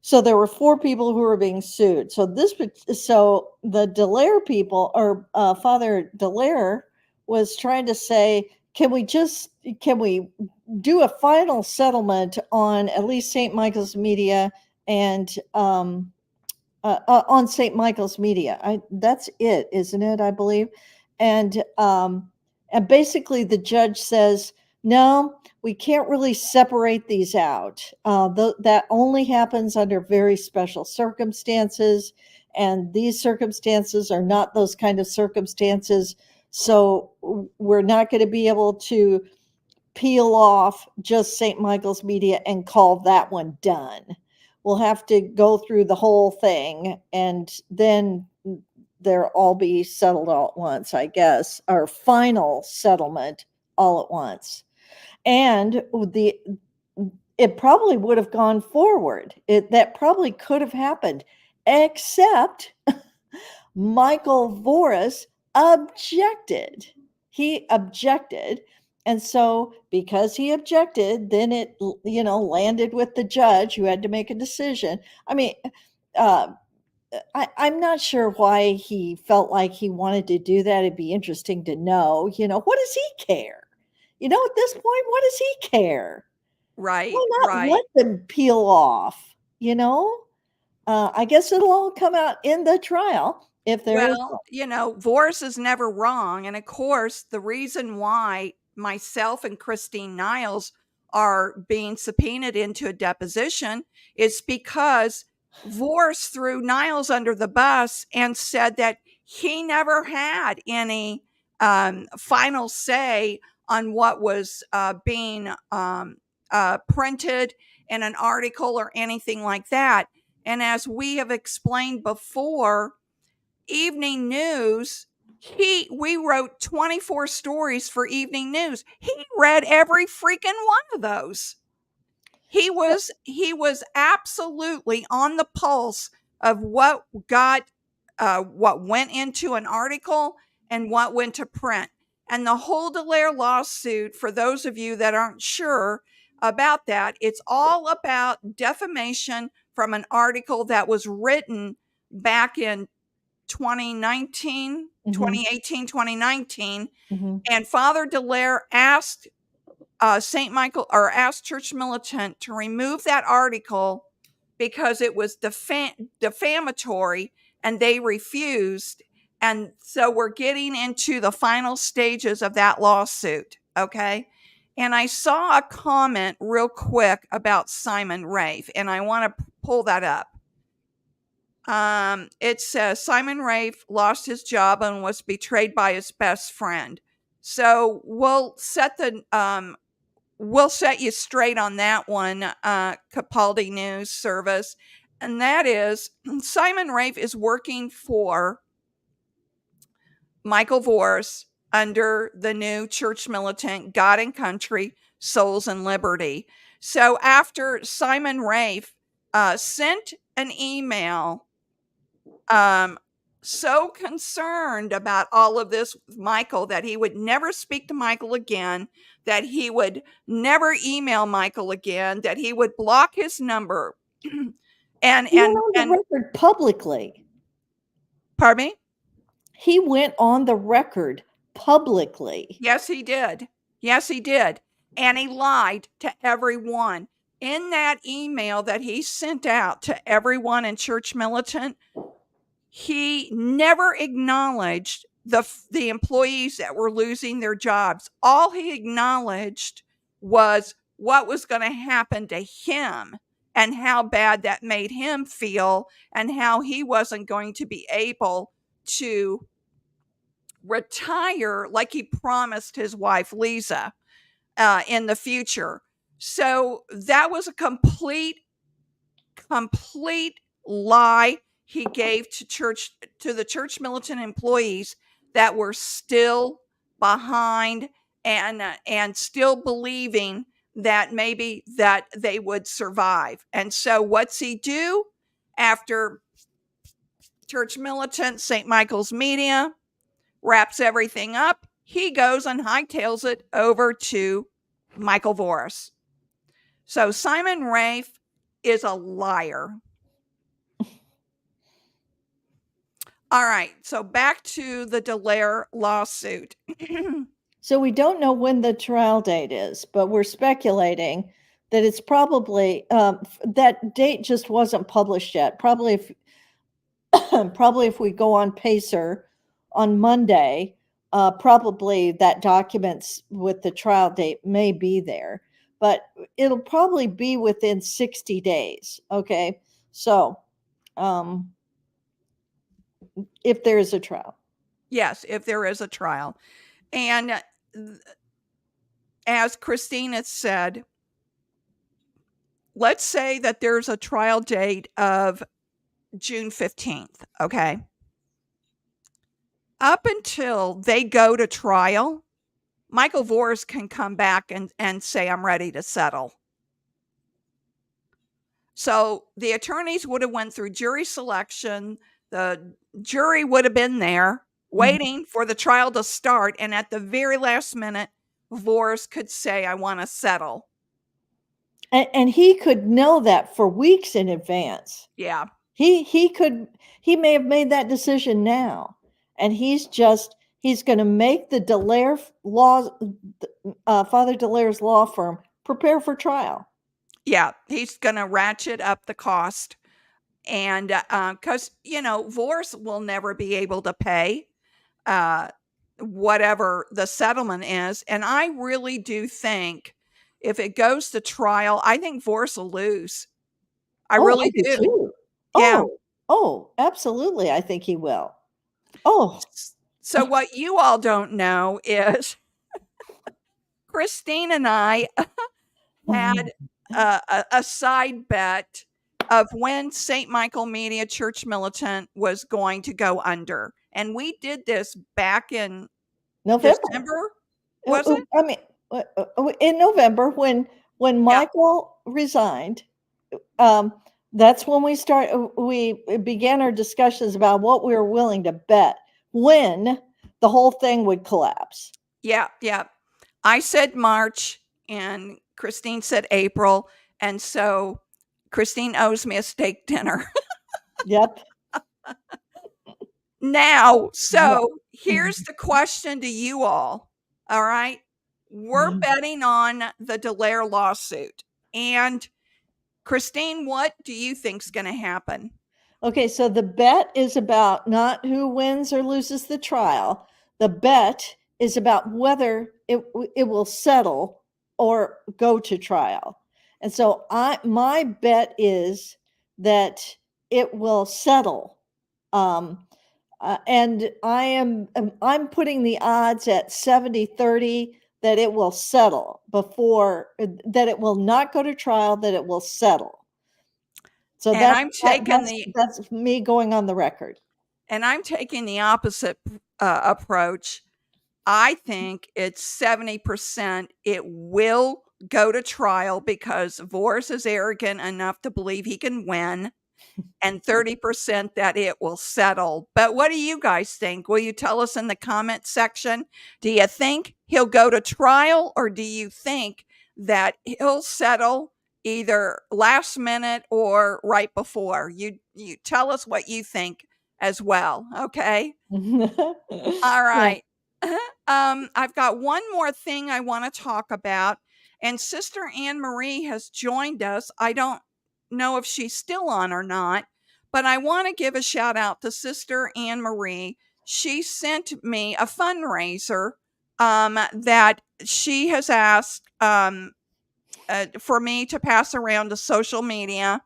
So there were 4 people who were being sued. So the Dallaire people, or Father Dallaire, was trying to say, can we do a final settlement on at least St. Michael's Media and on St. Michael's Media? That's it, isn't it? I believe, and basically the judge says, no, we can't really separate these out. That only happens under very special circumstances, and these circumstances are not those kind of circumstances. So we're not going to be able to peel off just St. Michael's Media and call that one done. We'll have to go through the whole thing, and then they'll all be settled all at once, I guess, our final settlement all at once. And it probably would have gone forward. That probably could have happened, except Michael Voris objected. He objected. And so because he objected, then it, landed with the judge who had to make a decision. I mean, I'm not sure why he felt like he wanted to do that. It'd be interesting to know, what does he care? At this point, what does he care? Right, Why not right. let them peel off? I guess it'll all come out in the trial if there is. Well, Voris is never wrong. And of course, the reason why myself and Kristine Niles are being subpoenaed into a deposition is because Voris threw Niles under the bus and said that he never had any final say on what was being printed in an article or anything like that. And as we have explained before, Evening News, we wrote 24 stories for Evening News. He read every freaking one of those. He was absolutely on the pulse of what went into an article and what went to print. And the whole Dallaire lawsuit, for those of you that aren't sure about that, it's all about defamation from an article that was written back in 2019, 2018, 2019. And Father Dallaire asked St. Michael, or asked Church Militant to remove that article because it was defamatory, and they refused. And so we're getting into the final stages of that lawsuit. Okay. And I saw a comment real quick about Simon Rafe, and I want to pull that up. It says Simon Rafe lost his job and was betrayed by his best friend. So we'll set you straight on that one, Capaldi News Service. And that is, Simon Rafe is working for Michael Voris under the new Church Militant God and Country, Souls and Liberty. So after Simon Rafe sent an email so concerned about all of this with Michael that he would never speak to Michael again, that he would never email Michael again, that he would block his number. and he went on the record publicly. Pardon me? He went on the record publicly. Yes, he did. Yes, he did. And he lied to everyone. In that email that he sent out to everyone in Church Militant, he never acknowledged the employees that were losing their jobs. All he acknowledged was what was going to happen to him and how bad that made him feel, and how he wasn't going to be able to retire like he promised his wife Lisa in the future. So that was a complete lie he gave to the Church Militant employees that were still behind and still believing that maybe that they would survive. And so what's he do? After Church Militant, St. Michael's Media wraps everything up, he goes and hightails it over to Michael Voris. So Simon Rafe is a liar. All right, so back to the Dallaire lawsuit. So we don't know when the trial date is, but we're speculating that it's probably that date just wasn't published yet. Probably if we go on Pacer on Monday, probably that documents with the trial date may be there, but it'll probably be within 60 days. Okay, so if there is a trial. Yes, if there is a trial. And as Kristine said, let's say that there's a trial date of June 15th, okay? Up until they go to trial, Michael Voris can come back and say, I'm ready to settle. So the attorneys would have went through jury selection. The jury would have been there waiting for the trial to start. And at the very last minute, Voris could say, I want to settle. And he could know that for weeks in advance. Yeah. He may have made that decision now. And he's going to make the Dallaire Father Dallaire's law firm prepare for trial. Yeah, he's going to ratchet up the cost. And because, Voris will never be able to pay whatever the settlement is. And I really do think if it goes to trial, I think Voris will lose. I really do. Too. Yeah. Oh, absolutely. I think he will. Oh. So what you all don't know is Kristine and I had a side bet of when St. Michael Media Church Militant was going to go under. And we did this back in November. December, was it? I mean, in November when Michael resigned, that's when we began our discussions about what we were willing to bet when the whole thing would collapse. Yeah. I said March and Kristine said April. And so Kristine owes me a steak dinner. Yep. Now, so here's the question to you all. All right. We're betting on the Dallaire lawsuit. And Kristine, what do you think's going to happen? Okay, so the bet is about not who wins or loses the trial. The bet is about whether it will settle or go to trial. And so my bet is that it will settle. And I'm putting the odds at 70-30 that it will settle that it will not go to trial, that it will settle. So that's me going on the record. And I'm taking the opposite approach. I think it's 70% it will go to trial because Voris is arrogant enough to believe he can win, and 30% that it will settle. But what do you guys think? Will you tell us in the comment section? Do you think he'll go to trial, or do you think that he'll settle either last minute or right before? You tell us what you think as well, okay? All right. I've got one more thing I want to talk about, and Sister Anne Marie has joined us. I don't know if she's still on or not, but I want to give a shout out to Sister Anne Marie. She sent me a fundraiser that she has asked for me to pass around to social media.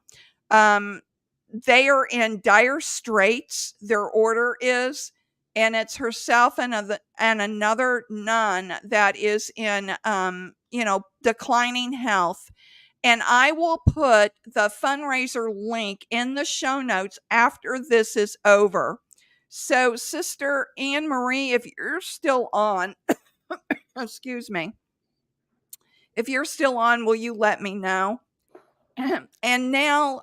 They are in dire straits, their order is, and it's herself and another nun that is in declining health. And I will put the fundraiser link in the show notes after this is over. So Sister Anne Marie, if you're still on, excuse me, if you're still on, will you let me know? And now,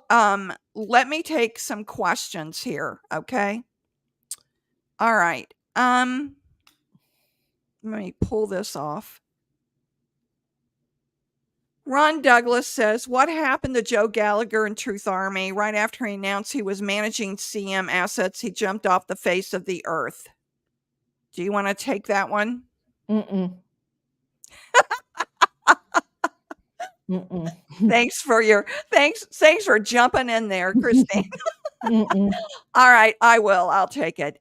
let me take some questions here, okay? All right. Let me pull this off. Ron Douglas says, what happened to Joe Gallagher and Truth Army? Right after he announced he was managing CM assets, he jumped off the face of the earth. Do you want to take that one? Mm-mm. Mm-mm. Thanks for jumping in there, Kristine. Mm-mm. All right, I will. I'll take it.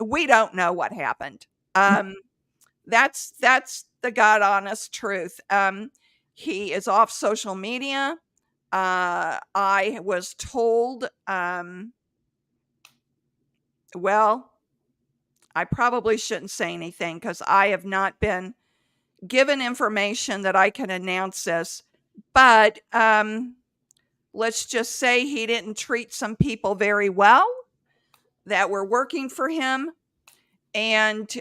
We don't know what happened. That's the God honest truth. He is off social media. I was told, well, I probably shouldn't say anything because I have not been given information that I can announce this. But let's just say he didn't treat some people very well that were working for him. And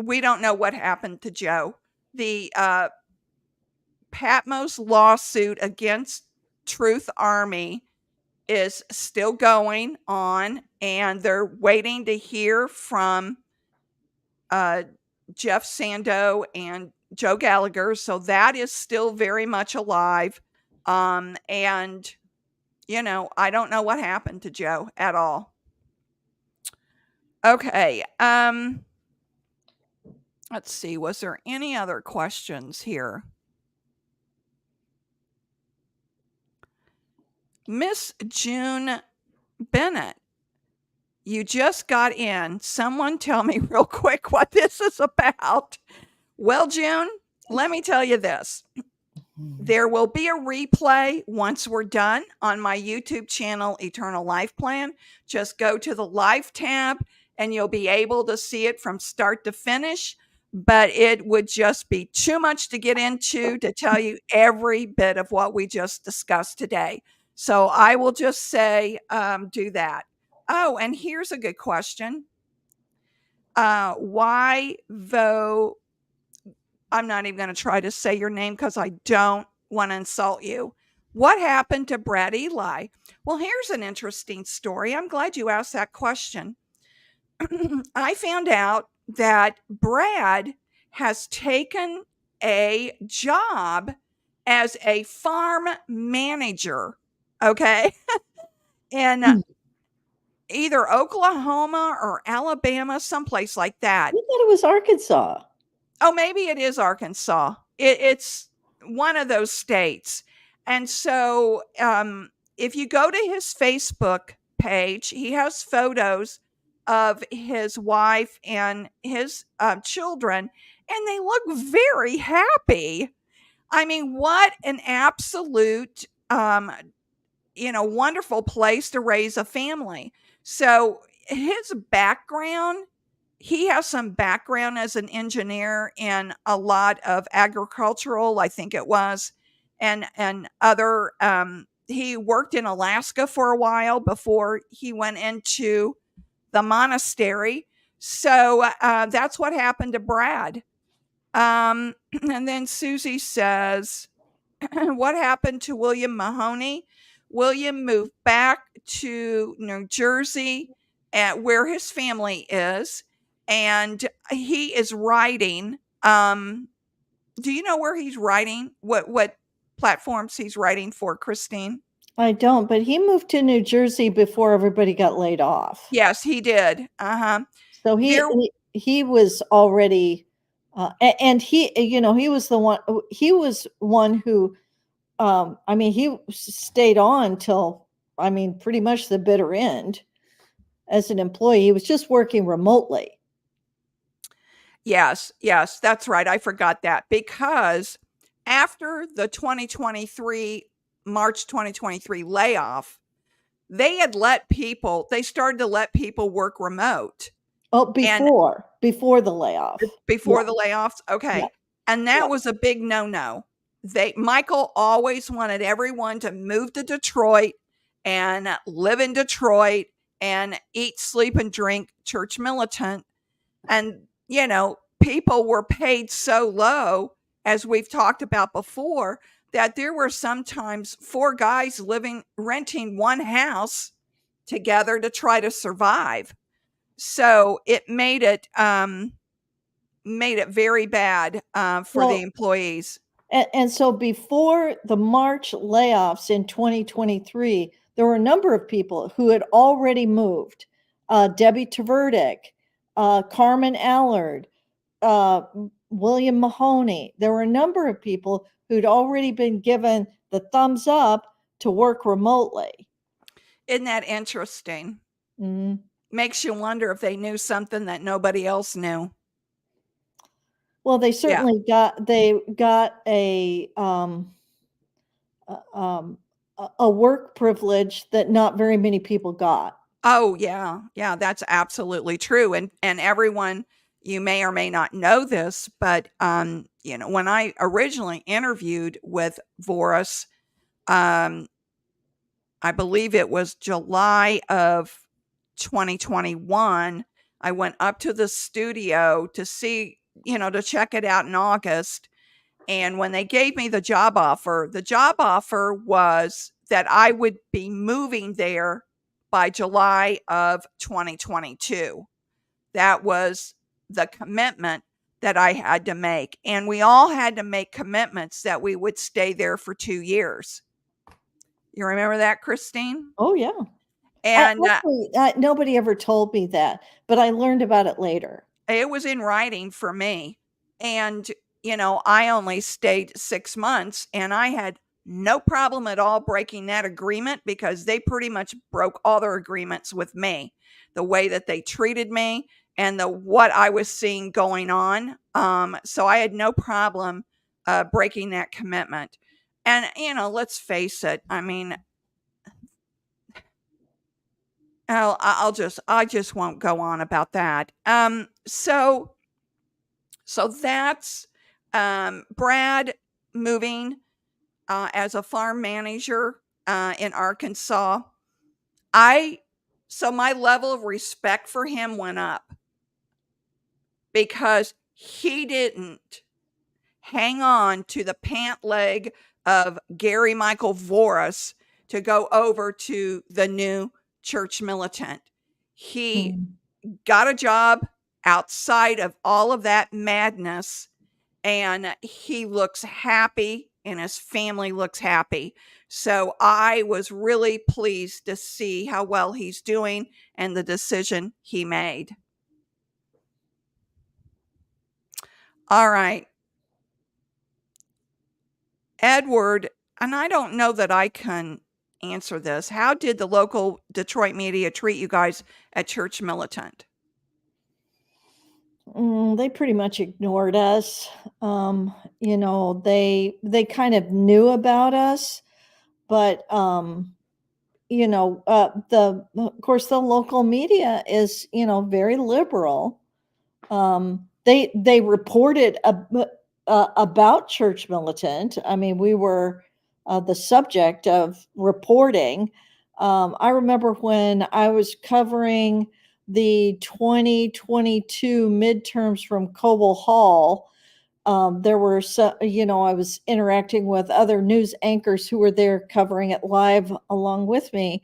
we don't know what happened to Joe. The Patmos lawsuit against Truth Army is still going on, and they're waiting to hear from Jeff Sando and Joe Gallagher. So that is still very much alive. And, I don't know what happened to Joe at all. Okay. Let's see. Was there any other questions here? Miss June Bennett, you just got in. Someone tell me real quick what this is about. Well, June, let me tell you this. There will be a replay once we're done on my YouTube channel, Eternal Life Plan. Just go to the Life tab and you'll be able to see it from start to finish. But it would just be too much to get into to tell you every bit of what we just discussed today. So I will just say, do that. Oh, and here's a good question. Why, though, I'm not even going to try to say your name because I don't want to insult you. What happened to Brad Eli? Well, here's an interesting story. I'm glad you asked that question. I found out that Brad has taken a job as a farm manager, okay, in either Oklahoma or Alabama, someplace like that. I thought it was Arkansas. Oh, maybe it is Arkansas. It's one of those states. And so if you go to his Facebook page, he has photos of his wife and his children, and they look very happy. I mean, what an absolute, wonderful place to raise a family. So his background, he has some background as an engineer in a lot of agricultural, I think it was, and other. He worked in Alaska for a while before he went into the monastery. So that's what happened to Brad. And then Susie says, what happened to William Mahoney? William moved back to New Jersey, where his family is, and he is writing. Do you know where he's writing? What platforms he's writing for, Kristine? I don't, but he moved to New Jersey before everybody got laid off. Yes, he did. So he was already, and he was the one. He was one who, he stayed on till, pretty much the bitter end as an employee. He was just working remotely. Yes, that's right. I forgot that because after the March 2023 layoff, they started to let people work remote. Oh, before the layoff. Before the layoffs? Okay. Yeah. And that was a big no-no. Michael always wanted everyone to move to Detroit and live in Detroit and eat, sleep, and drink church militant. And, people were paid so low, as we've talked about before, that there were sometimes 4 guys renting one house together to try to survive. So it made it very bad for the Well, employees. and so before the March layoffs in 2023, there were a number of people who had already moved. Debbie Tverdick, Carmen Allard, William Mahoney. There were a number of people who'd already been given the thumbs up to work remotely. Isn't that interesting? Mhm. Makes you wonder if they knew something that nobody else knew. Well, they Yeah. certainly got a work privilege that not very many people got. Oh, yeah. Yeah, that's absolutely true. And everyone, you may or may not know this, but when I originally interviewed with Voris, um, I believe it was July of 2021, I went up to the studio to see, to check it out in August. And when they gave me the job offer was that I would be moving there by July of 2022. That was the commitment that I had to make. And we all had to make commitments that we would stay there for 2 years. You remember that, Kristine? Oh, yeah. And Actually, nobody ever told me that, but I learned about it later. it was in writing for me. And, I only stayed 6 months, and I had no problem at all breaking that agreement because they pretty much broke all their agreements with me. The way that they treated me and what I was seeing going on. So I had no problem breaking that commitment. And, let's face it. I mean, I just won't go on about that. So that's Brad moving as a farm manager in Arkansas. So my level of respect for him went up because he didn't hang on to the pant leg of Gary Michael Voris to go over to the new church militant. He got a job outside of all of that madness, and he looks happy and his family looks happy. So I was really pleased to see how well he's doing and the decision he made. All right. Edward, and I don't know that I can answer this. How did the local Detroit media treat you guys at Church Militant? They pretty much ignored us. They kind of knew about us, but of course the local media is very liberal. They reported about Church Militant. I mean, we were the subject of reporting. I remember when I was covering the 2022 midterms from Coble Hall. There were I was interacting with other news anchors who were there covering it live along with me,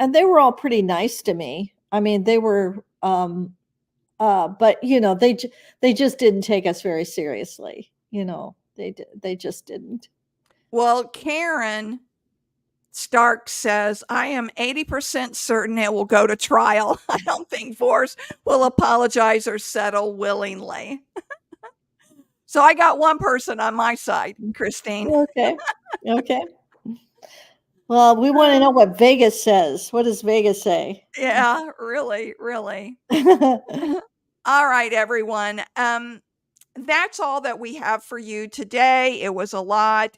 and they were all pretty nice to me. I mean, they were but they just didn't take us very seriously. They just didn't. Well, Karen Stark says, I am 80% certain it will go to trial. I don't think Voris will apologize or settle willingly. So I got one person on my side, Kristine. Okay. Okay. Well, we want to know what Vegas says. What does Vegas say? Yeah, really, really. All right, everyone. That's all that we have for you today. It was a lot.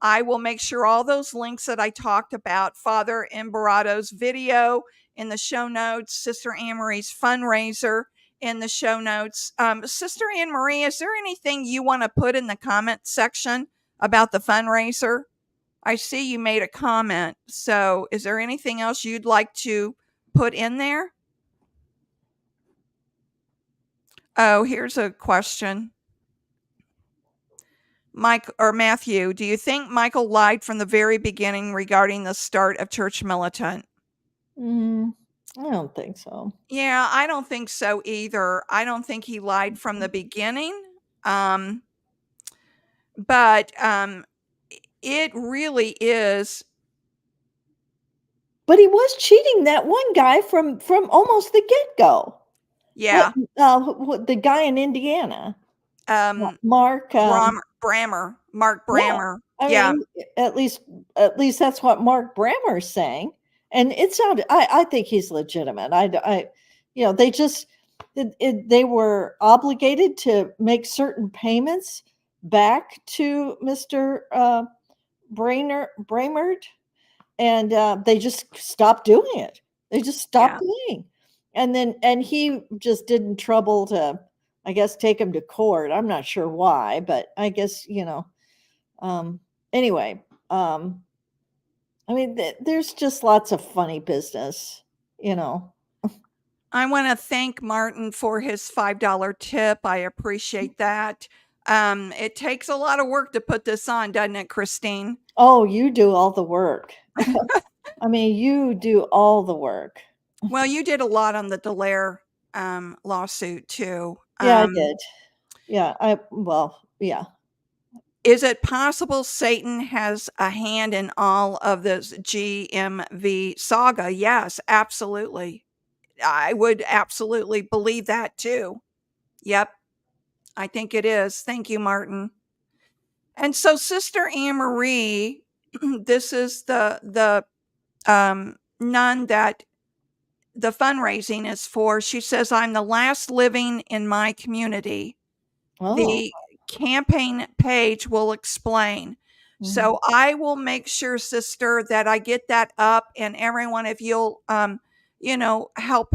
I will make sure all those links that I talked about, Father Imbarato's video in the show notes, Sister Anne Marie's fundraiser in the show notes. Sister Anne Marie, is there anything you want to put in the comment section about the fundraiser? I see you made a comment. So is there anything else you'd like to put in there? Oh, here's a question. Mike or Matthew, do you think Michael lied from the very beginning regarding the start of Church Militant? Mm, I don't think so. Yeah, I don't think so either. I don't think he lied from the beginning. Um, but it really is. But he was cheating that one guy from almost the get-go. What, Yeah. the guy in Indiana, Um, Mark, Mark yeah, Brammer. I Yeah. mean, at least that's what Mark Brammer's saying, and it sounded. I think he's legitimate. They just they were obligated to make certain payments back to Mister Brainerd, and they just stopped doing it. They just Yeah. stopped paying, and he just did in trouble to, I guess, take him to court. I'm not sure why, but I guess um, anyway, I mean, there's just lots of funny business, you know. I want to thank Martin for his $5 tip. I appreciate that. It takes a lot of work to put this on, doesn't it, Kristine? Oh, you do all the work. I mean, you do all the work. Well, you did a lot on the Dallaire lawsuit too. Yeah, I did. Yeah, yeah. Is it possible Satan has a hand in all of this GMV saga? Yes, absolutely. I would absolutely believe that too. Yep, I think it is. Thank you, Martin. And so, Sister Anne Marie, this is the nun that the fundraising is for. She says, "I'm the last living in my community. Oh, The campaign page will explain." mhm. So I will make sure, sister, that I get that up, and everyone, if you'll, help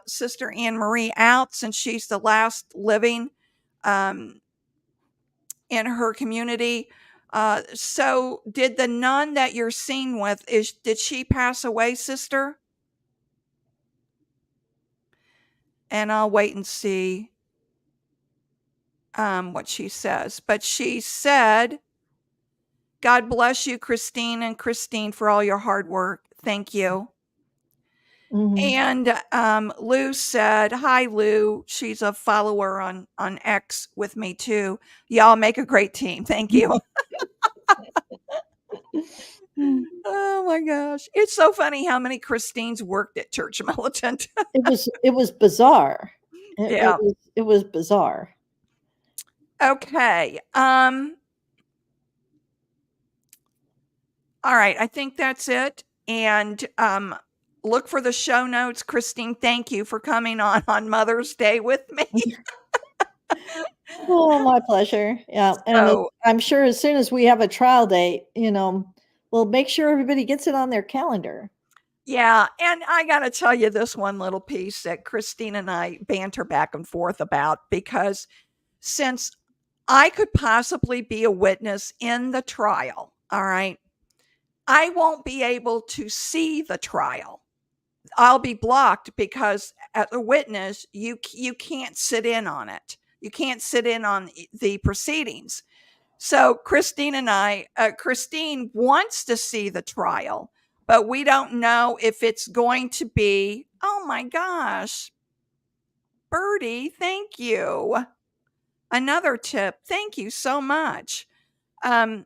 Sister Anne Marie out, since she's the last living um, in her community. So did the nun that you're seen with, did she pass away, sister? And I'll wait and see what she says. But she said, "God bless you, Kristine and Kristine, for all your hard work. Thank you." Mhm. And Lou said, "Hi, Lou." She's a follower on X with me too. Y'all make a great team. Thank you. Mm. Oh my gosh. It's so funny how many Kristines worked at Church Militant. It was bizarre. It, it Yeah. was it was bizarre. Okay. All right. I think that's it. And look for the show notes. Kristine, thank you for coming on Mother's Day with me. Oh, my pleasure. Yeah, and So I'm sure as soon as we have a trial date, we'll make sure everybody gets it on their calendar. yeah, and I gotta tell you this one little piece that Kristine and I banter back and forth about, because since I could possibly be a witness in the trial, all right, I won't be able to see the trial. I'll be blocked because as a witness, you can't sit in on it. You can't sit in on the proceedings. So Kristine wants to see the trial, but we don't know if it's going to be, oh my gosh, Birdie, thank you. Another tip. Thank you so much. Um,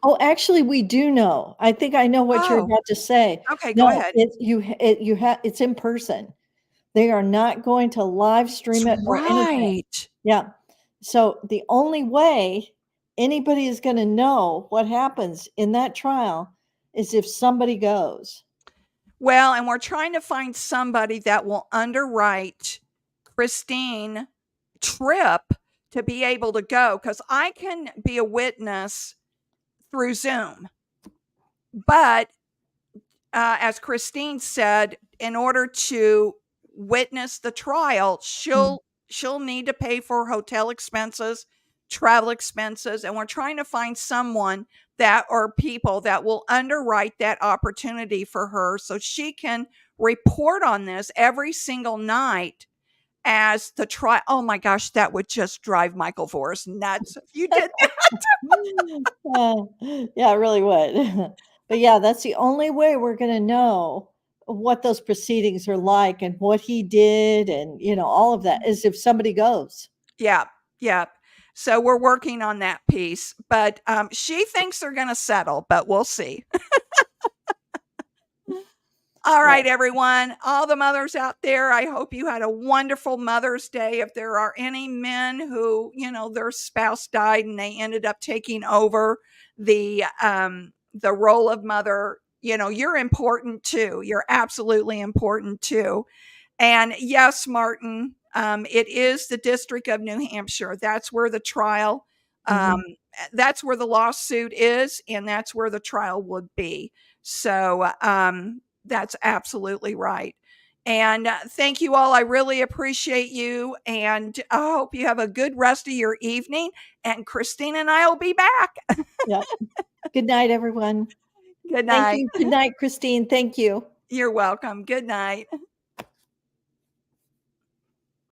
Oh, actually, we do know. I think I know what you're oh, about to say. okay, go No, ahead. it's in person. They are not going to live That's stream it or anything. right. Yeah. So the only way anybody is gonna know what happens in that trial is if somebody goes. Well, and we're trying to find somebody that will underwrite Kristine trip to be able to go, because I can be a witness through Zoom. But as Kristine said, in order to witness the trial, Mm. she'll need to pay for hotel expenses, travel expenses, and we're trying to find someone that or people that will underwrite that opportunity for her so she can report on this every single night as the trial. Oh my gosh, that would just drive Michael Voris nuts if you did that. Yeah, it really would. But yeah, that's the only way we're going to know what those proceedings are like and what he did and, all of that is if somebody goes. Yeah, yeah. So we're working on that piece, but she thinks they're going to settle, but we'll see. All Yeah. right, everyone, all the mothers out there, I hope you had a wonderful Mother's Day. If there are any men who, their spouse died and they ended up taking over the role of mother, you're important too. You're absolutely important too. And yes, Martin, it is the District of New Hampshire. That's where the trial, Mhm. that's where the lawsuit is, and that's where the trial would be. So that's absolutely right. And thank you all. I really appreciate you. And I hope you have a good rest of your evening. And Kristine and I will be back. Yep. Good night, everyone. Good Thank night. you. Good night, Kristine. Thank you. You're welcome. Good night.